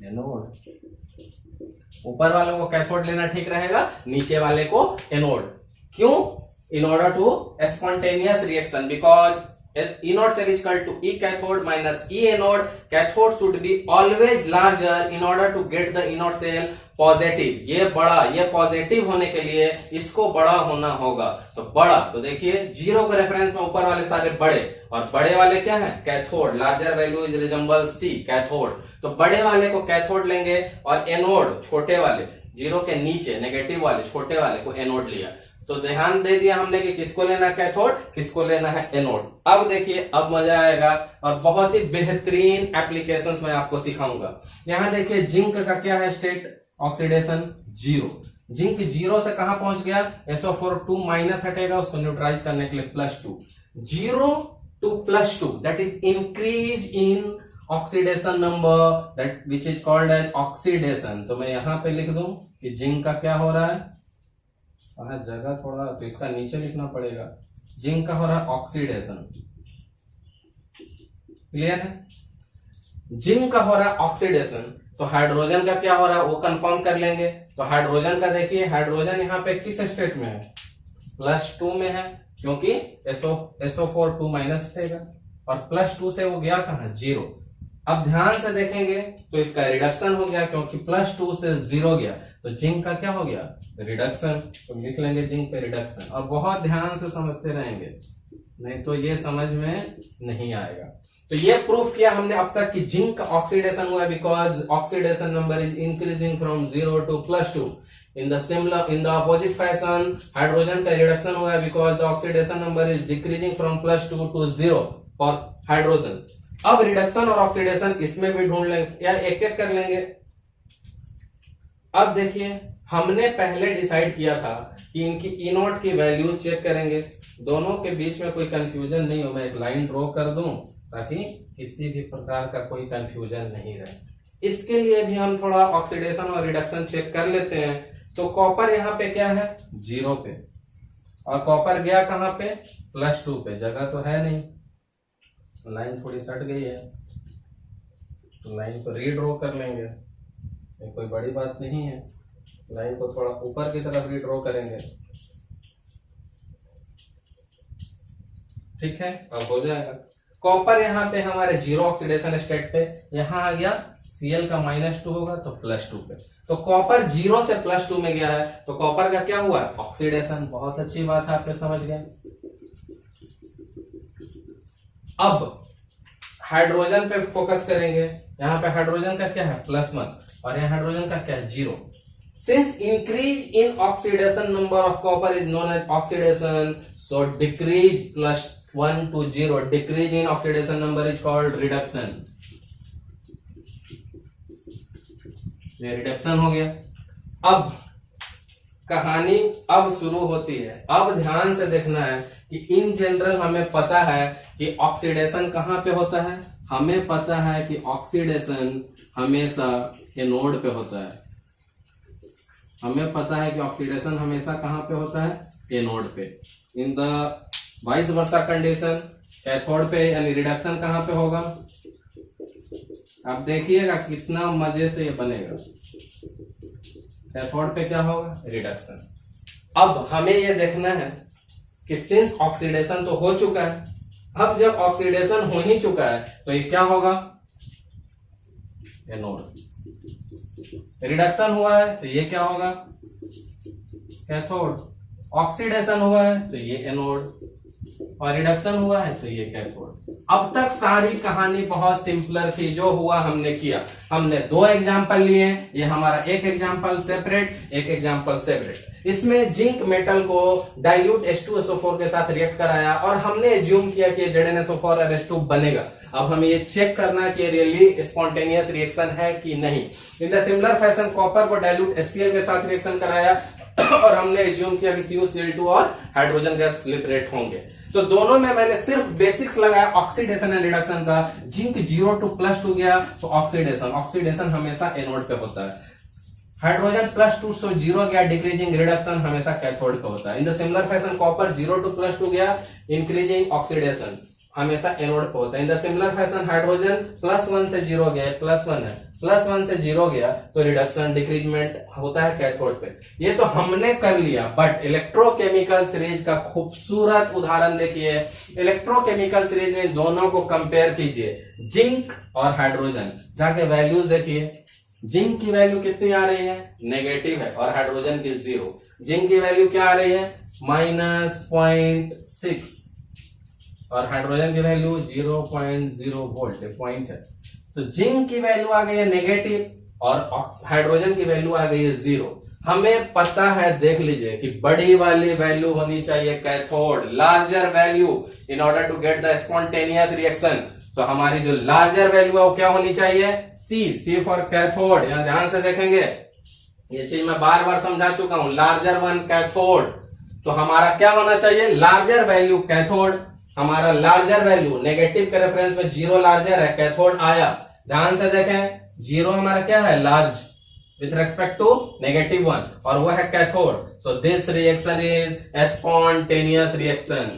एनोड। ऊपर वालों को कैथोड लेना ठीक रहेगा, नीचे वाले को एनोड। क्यों, in order to spontaneous reaction, because E0 cell is equal to E cathode minus E anode. Cathode should be always larger in order to get the E0 cell positive. ये बड़ा, ये पॉजिटिव होने के लिए इसको बड़ा होना होगा, तो बड़ा, तो देखिए 0 के रेफरेंस में ऊपर वाले सारे बड़े, और बड़े वाले क्या है, cathode, larger value is resemble C, cathode. तो बड़े वाले को कैथोड लेंगे, और एनोड छोटे वाले, 0 के नीचे नेगेटिव वाले छोटे वाले को एनोड लिया। तो ध्यान दे दिया हमने कि किसको लेना है कैथोड, किसको लेना है एनोड। अब देखिए, अब मजा आएगा, और बहुत ही बेहतरीन एप्लीकेशंस मैं आपको सिखाऊंगा। यहां देखिए जिंक का क्या है स्टेट, ऑक्सीडेशन 0। जिंक 0 से कहां पहुंच गया, SO4 2 माइनस हटेगा, उसको न्यूट्रलाइज करने के लिए +2, 0 to +2, that is increase in oxidation number, that which is called as oxidation. तो मैं यहां पे लिख दूं कि जिंक का क्या हो रहा है, जगह थोड़ा, तो इसका नीचे लिखना पड़ेगा, जिंक का हो रहा है ऑक्सीडेशन। क्लियर है, जिंक का हो रहा है ऑक्सीडेशन, तो हाइड्रोजन का क्या हो रहा है वो कंफर्म कर लेंगे। तो हाइड्रोजन का देखिए, हाइड्रोजन यहाँ पे किस स्टेट में है, +2 में है, क्योंकि SO4 2 माइनस हटेगा, और +2 से वो गया कहां, 0। अब ध्यान से देखेंगे तो इसका रिडक्शन हो गया, क्योंकि +2 से 0 गया, तो जिंक का क्या हो गया, रिडक्शन। तो लिख लेंगे जिंक पे रिडक्शन, और बहुत ध्यान से समझते रहेंगे, नहीं तो ये समझ में नहीं आएगा। तो ये प्रूफ किया हमने अब तक कि जिंक का ऑक्सीडेशन हुआ, because oxidation number is increasing from 0 to +2। In the opposite fashion hydrogen का रिडक्शन हुआ है, because the oxidation number is decreasing from +2 to 0 for hydrogen. अब रिडक्शन और ऑक्सीडेशन इसमें भी ढूंढ लेंगे, या एक एक कर लेंगे। अब देखिए, हमने पहले डिसाइड किया था कि इनकी ई नॉट की वैल्यू चेक करेंगे, दोनों के बीच में कोई कंफ्यूजन नहीं हो। मैं एक लाइन ड्रॉ कर दूं ताकि किसी भी प्रकार का कोई कंफ्यूजन नहीं रहे। इसके लिए भी हम थोड़ा ऑक्सीडेशन और रिडक्शन चेक कर लेते हैं। तो कॉपर यहाँ पे क्या है 0 पे, और कॉपर गया कहाँ पे +2 पे, जगह तो है नहीं, लाइन थोड़ी सट गई है, तो लाइन को रीड्रॉ कर लेंगे, ये कोई बड़ी बात नहीं है। लाइन को थोड़ा ऊपर की तरफ रीड्रॉ करेंगे, ठीक है, अब हो जाएगा। कॉपर यहाँ पे हमारे 0 ऑक्सीडेशन स्टेट पे, यहाँ आ गया Cl का -2 होगा तो +2 पे, तो कॉपर 0 से +2 में गया है, तो कॉपर का क्या हुआ ऑक्सीडेशन। बहुत अच्छी बात है, आप समझ गए। अब हाइड्रोजन पे फोकस करेंगे, यहाँ पे हाइड्रोजन का क्या है +1 और यहाँ हाइड्रोजन का क्या है 0। Since increase in oxidation number of copper is known as oxidation, so decrease +1 to 0, decrease in oxidation number is called reduction। ये रिडक्शन हो गया। अब कहानी अब शुरू होती है। अब ध्यान से देखना है कि इन जनरल हमें पता है कि ऑक्सीडेशन कहाँ पे होता है, हमें पता है कि ऑक्सीडेशन हमेशा एनोड पे होता है, हमें पता है कि ऑक्सीडेशन हमेशा कहाँ पे होता है एनोड पे। In the vice versa condition cathode पे यानी रिडक्शन कहाँ पे होगा, आप देखिएगा कितना मजे से ये बनेगा। कैथोड पे क्या होगा रिडक्शन। अब हमें ये देखना है कि सिंस ऑक्सीडेशन तो हो चुका है, अब जब ऑक्सीडेशन हो ही चुका है तो ये क्या होगा एनोड। रिडक्शन हुआ है तो ये क्या होगा कैथोड, ऑक्सीडेशन हुआ है तो ये एनोड, और रिडक्शन हुआ है तो ये कैथोड। अब तक सारी कहानी बहुत सिंपलर थी, जो हुआ हमने किया। हमने 2 एग्जांपल लिए, ये हमारा एक एग्जांपल सेपरेट, एक एग्जांपल सेपरेट। इसमें जिंक मेटल को डाइल्यूट H2SO4 के साथ रिएक्ट कराया और हमने एज्यूम किया कि ZnSO4 और H2 बनेगा। अब हमें ये चेक करना है कि रियली स्पॉन्टेनियस रिएक्शन है कि नहीं। In the similar fashion copper को डाइल्यूट HCl के साथ रिएक्शन कराया और हमने एज्यूम किया कि CuCl2 और हाइड्रोजन गैस लिबरेट होंगे। तो दोनों में मैंने सिर्फ बेसिक्स लगाया ऑक्सीडेशन एंड रिडक्शन का। जिंक 0 to +2 गया तो ऑक्सीडेशन, ऑक्सीडेशन हमेशा एनोड पे होता है। हाइड्रोजन +2 से 0 गया डिक्रीजिंग, रिडक्शन हमेशा कैथोड पे होता है। In the similar fashion copper 0 to +2 गया इंक्रीजिंग, ऑक्सीडेशन हमेशा एनोड पे होता है। In the similar fashion hydrogen +1 से 0 गया, +1 है, +1 से 0 गया तो रिडक्शन डिक्रीजमेंट होता है कैथोड पे। ये तो हमने कर लिया, बट इलेक्ट्रोकेमिकल सीरीज का खूबसूरत उदाहरण देखिए। इलेक्ट्रोकेमिकल सीरीज में दोनों को कंपेयर कीजिए, जिंक और हाइड्रोजन, जाके वैल्यूज देखिए। जिंक की वैल्यू कितनी आ रही है नेगेटिव है और हाइड्रोजन की 0। जिंक की वैल्यू क्या आ रही है -0.6 और हाइड्रोजन की वैल्यू 0.0 वोल्ट पॉइंट है। तो जिंक की वैल्यू आ गई है नेगेटिव और हाइड्रोजन की वैल्यू आ गई है 0। हमें पता है, देख लीजिए कि बड़ी वाली वैल्यू होनी चाहिए cathode, larger value in order to get the spontaneous reaction. तो हमारी जो लार्जर वैल्यू है वो क्या होनी चाहिए सी फॉर कैथोड। यहां ध्यान से देखेंगे, ये चीज मैं बार बार समझा चुका हूं, लार्जर वन कैथोड। तो हमारा क्या होना चाहिए लार्जर वैल्यू कैथोड। हमारा लार्जर वैल्यू नेगेटिव के रेफरेंस में 0 लार्जर है, कैथोड आया। ध्यान से देखें 0 हमारा क्या है लार्ज विथ रेस्पेक्ट टू -1 और वो है cathode. So this reaction is spontaneous reaction.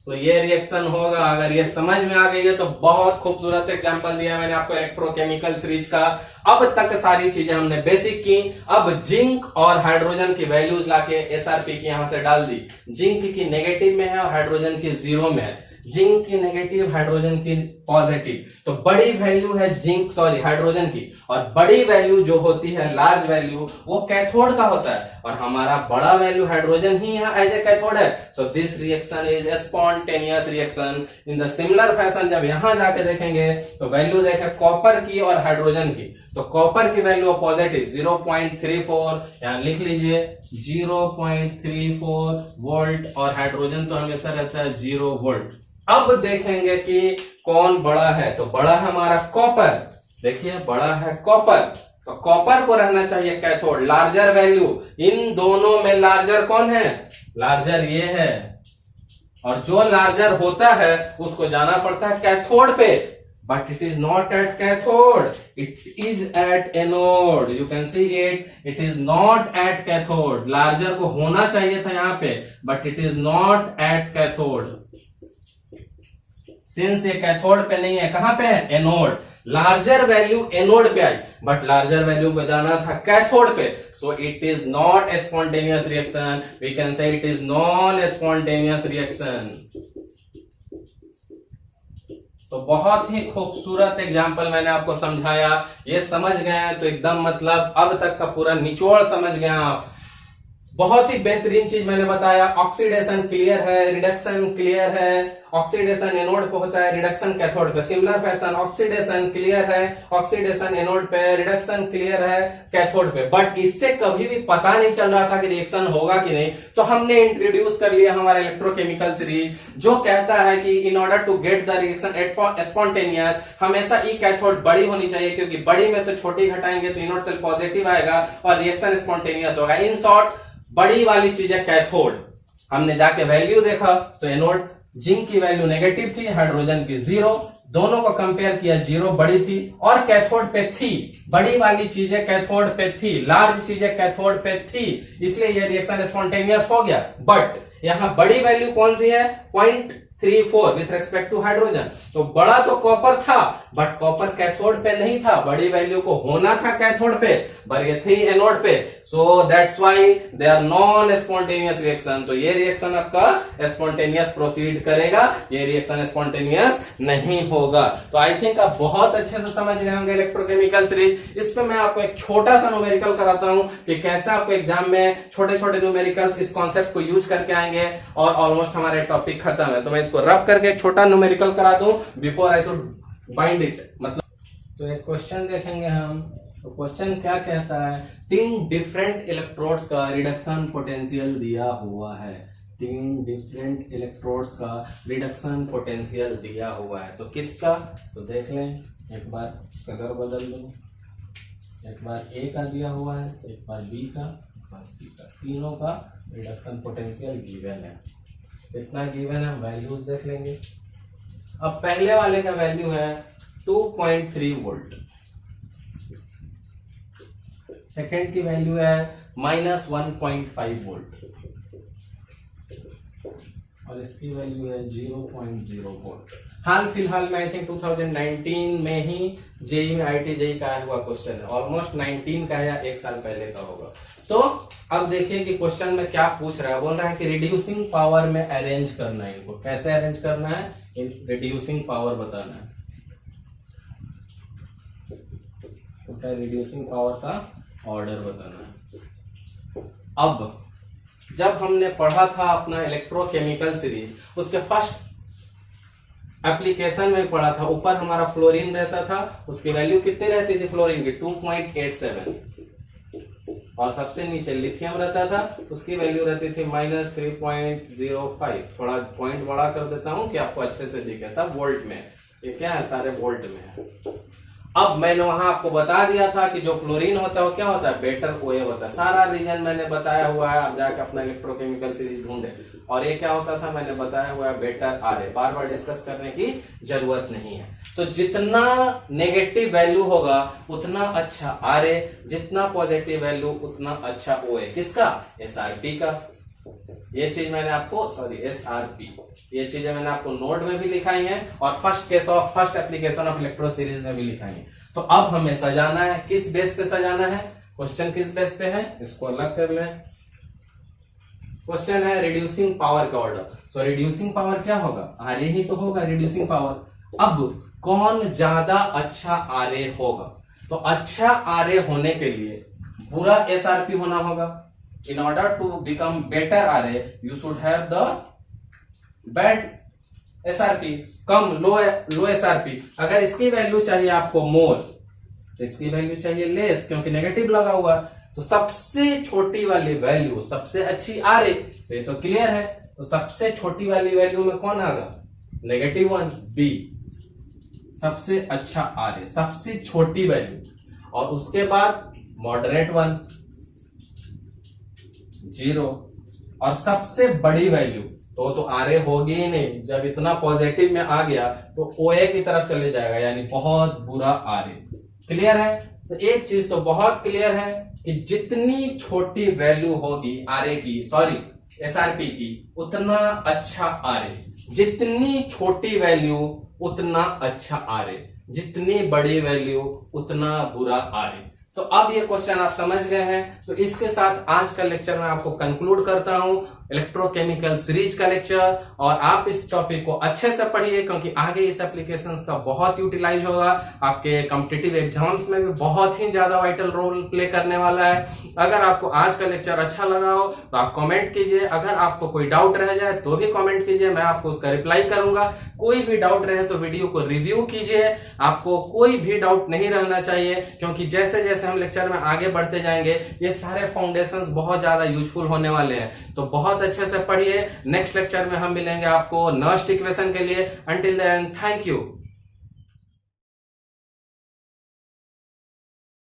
तो ये रिएक्शन होगा। अगर ये समझ में आ गई है तो बहुत खूबसूरत एग्जांपल दिया मैंने आपको इलेक्ट्रोकेमिकल सीरीज का। अब तक सारी चीजें हमने बेसिक की। अब जिंक और हाइड्रोजन की वैल्यूज लाके SRP की यहां से डाल दी। जिंक की नेगेटिव में है और हाइड्रोजन की 0 में है। जिंक की नेगेटिव, हाइड्रोजन की पॉजिटिव। तो बड़ी वैल्यू है हाइड्रोजन की, और बड़ी वैल्यू जो होती है लार्ज वैल्यू वो कैथोड का होता है, और हमारा बड़ा वैल्यू हाइड्रोजन ही यहाँ एज ए कैथोड है। So this reaction is spontaneous reaction. In the similar fashion जब यहां जाके देखेंगे तो वैल्यू देखे कॉपर की और हाइड्रोजन की, तो कॉपर की वैल्यू पॉजिटिव 0.34, यहां लिख लीजिए 0.34 वोल्ट, और हाइड्रोजन तो हमेशा रहता है 0 वोल्ट। अब देखेंगे कि कौन बड़ा है, तो बड़ा है हमारा कॉपर। देखिए बड़ा है कॉपर, तो कॉपर को रहना चाहिए कैथोड, लार्जर वैल्यू। इन दोनों में लार्जर कौन है? लार्जर ये है, और जो लार्जर होता है उसको जाना पड़ता है कैथोड पे, but it is not at cathode, it is at anode. You can see it is not at cathode. Larger को होना चाहिए था यहां पे, but it is not at cathode. Since ये कैथोड पे नहीं है, कहां पे है? एनोड। लार्जर वैल्यू एनोड पे आई, बट लार्जर वैल्यू को जाना था कैथोड पे, so it is not a spontaneous reaction. We can say it is non spontaneous reaction. तो बहुत ही खूबसूरत एग्जाम्पल मैंने आपको समझाया, ये समझ गए हैं तो एकदम मतलब अब तक का पूरा निचोड़ समझ गए आप। बहुत ही बेहतरीन चीज मैंने बताया, ऑक्सीडेशन क्लियर है, रिडक्शन क्लियर है। ऑक्सीडेशन एनोड पे होता है, रिडक्शन कैथोड पे। सिमिलर फैशन ऑक्सीडेशन क्लियर है, ऑक्सीडेशन एनोड पे, रिडक्शन क्लियर है कैथोड पे। बट इससे कभी भी पता नहीं चल रहा था कि रिएक्शन होगा कि नहीं, तो हमने इंट्रोड्यूस कर लिया हमारा इलेक्ट्रोकेमिकल सीरीज, जो कहता है कि in order to get the reaction spontaneous हमेशा ई कैथोड बड़ी होनी चाहिए, क्योंकि बड़ी में से छोटी घटाएंगे तो इनोड सेल पॉजिटिव आएगा और रिएक्शन स्पॉन्टेनियस होगा। इन शॉर्ट बड़ी वाली चीज है कैथोड। हमने जाके वैल्यू देखा तो एनोड जिंक की वैल्यू नेगेटिव थी, हाइड्रोजन की 0, दोनों को कंपेयर किया, 0 बड़ी थी और कैथोड पे थी। बड़ी वाली चीजें कैथोड पे थी, लार्ज चीजें कैथोड पे थी, इसलिए ये रिएक्शन स्पॉन्टेनियस हो गया। बट यहां बड़ी वैल्यू कौन सी है? 0.34 विथ रेस्पेक्ट टू हाइड्रोजन। तो बड़ा तो कॉपर था, बट कॉपर कैथोड पे नहीं था, बड़ी वैल्यू को होना था कैथोड पे, पर ये थी एनोड पे। So that's why they are non spontaneous reaction. तो ये रिएक्शन आपका स्पॉन्टेनियस प्रोसीड करेगा, ये रिएक्शन स्पॉन्टेनियस नहीं होगा। तो आई थिंक आप बहुत अच्छे से समझ गए होंगे इलेक्ट्रोकेमिकल सीरीज। इस पे मैं आपको एक छोटा सा न्यूमेरिकल कराता हूं कि कैसे आपको एग्जाम में छोटे छोटे न्यूमेरिकल्स इस कॉन्सेप्ट को यूज करके आएंगे, और ऑलमोस्ट हमारे टॉपिक खत्म है। तो मैं इसको रब करके एक छोटा न्यूमेरिकल करा दूं before I should bind it. मतलब तो एक क्वेश्चन देखेंगे हम। तो क्वेश्चन क्या कहता है? 3 डिफरेंट इलेक्ट्रोड्स का रिडक्शन पोटेंशियल दिया हुआ है। 3 डिफरेंट इलेक्ट्रोड्स का रिडक्शन पोटेंशियल दिया हुआ है। तो किसका? तो देख लें, एक बार कलर बदल दूं। एक बार ए का दिया हुआ है, एक बार बी का, एक बार सी का। तीनों का रिडक्शन पोटेंशियल गिवन है। कितना गिवन है? वैल्यूज देख लेंगे। अब पहले वाले का वैल्यू है 2.3 वोल्ट, सेकेंड की वैल्यू है -1.5 वोल्ट, और इसकी वैल्यू है 0.0 वोल्ट। हाल फिलहाल में आई थिंक 2019 में ही जेई में आईटी जेई का आया हुआ क्वेश्चन है, ऑलमोस्ट 19 का है या 1 साल पहले का होगा। तो अब देखिए कि क्वेश्चन में क्या पूछ रहा है। बोल रहा है कि रिड्यूसिंग पावर में अरेंज करना है इनको। कैसे अरेंज करना है? रिड्यूसिंग पावर बताना है, तो रिड्यूसिंग पावर का ऑर्डर बताना है। अब जब हमने पढ़ा था अपना इलेक्ट्रोकेमिकल सीरीज, उसके फर्स्ट एप्लीकेशन में पढ़ा था, ऊपर हमारा फ्लोरीन रहता था, उसकी वैल्यू कितनी रहती थी फ्लोरीन की? 2.87, और सबसे नीचे लिथियम रहता था, उसकी वैल्यू रहती थी -3.05। थोड़ा पॉइंट बड़ा कर देता हूं कि आपको अच्छे से दिखे। सब वोल्ट में, ये क्या है? सारे वोल्ट में है। अब मैंने वहां आपको बता दिया था कि जो फ्लोरीन होता है वो क्या होता है? बेटर ओए होता है। सारा रीजन मैंने बताया हुआ है, आप जाकर अपना इलेक्ट्रोकेमिकल सीरीज ढूंढे। और ये क्या होता था मैंने बताया हुआ है? बेटर आरए। बार बार डिस्कस करने की जरूरत नहीं है। तो जितना नेगेटिव वैल्यू होगा उतना अच्छा आरए, जितना पॉजिटिव वैल्यू उतना अच्छा ओए। किसका? एसआरपी का। ये चीज मैंने आपको एसआरपी, ये चीजें मैंने आपको नोट में भी लिखाई है, और first application of electro series में भी लिखाई है। तो अब हमें सजाना है, किस बेस पे सजाना है? क्वेश्चन किस बेस पे है? इसको अलग कर लें। क्वेश्चन है रिड्यूसिंग पावर का ऑर्डर। सो रिड्यूसिंग पावर क्या होगा? आरए ही तो होगा रिड्यूसिंग पावर। अब कौन ज्यादा अच्छा आरए होगा? तो अच्छा आरए होने के लिए बुरा एसआरपी होना होगा। In order to become better RA, you should have the bad SRP, come low SRP। अगर इसकी वैल्यू चाहिए आपको मोर, तो इसकी वैल्यू चाहिए लेस, क्योंकि नेगेटिव लगा हुआ। तो सबसे छोटी वाली वैल्यू सबसे अच्छी RA, तो ये तो क्लियर है। तो सबसे छोटी वाली वैल्यू में कौन आएगा? -1 बी, सबसे अच्छा RA, सबसे छोटी वैल्यू। और उसके बाद मॉडरेट 1 0 और सबसे बड़ी वैल्यू तो आरए होगी ही नहीं। जब इतना पॉजिटिव में आ गया तो ओए की तरफ चले जाएगा, यानी बहुत बुरा आरए। क्लियर है? तो एक चीज तो बहुत क्लियर है कि जितनी छोटी वैल्यू होगी आरए की, सॉरी एसआरपी की, उतना अच्छा आरए। जितनी छोटी वैल्यू उतना अच्छा आरए, जितनी बड़ी वैल्यू उतना बुरा आरए। तो अब ये क्वेश्चन आप समझ गए हैं। तो इसके साथ आज का लेक्चर मैं आपको कंक्लूड करता हूं, इलेक्ट्रोकेमिकल सीरीज का लेक्चर। और आप इस टॉपिक को अच्छे से पढ़िए, क्योंकि आगे इस एप्लीकेशंस का बहुत यूटिलाइज होगा, आपके कॉम्पिटिटिव एग्जाम्स में भी बहुत ही ज्यादा वाइटल रोल प्ले करने वाला है। अगर आपको आज का लेक्चर अच्छा लगा हो तो आप कमेंट कीजिए, अगर आपको कोई डाउट रह जाए तो भी कमेंट कीजिए, मैं आपको उसका रिप्लाई करूंगा। कोई भी डाउट रहे तो वीडियो को रिव्यू कीजिए, आपको कोई भी डाउट नहीं रहना चाहिए, क्योंकि जैसे जैसे हम लेक्चर में आगे बढ़ते जाएंगे ये सारे फाउंडेशंस बहुत ज्यादा यूजफुल होने वाले हैं। तो बहुत अच्छे से पढ़िए। नेक्स्ट लेक्चर में हम मिलेंगे आपको नेक्स्ट इक्वेशन के लिए। Until then, thank you.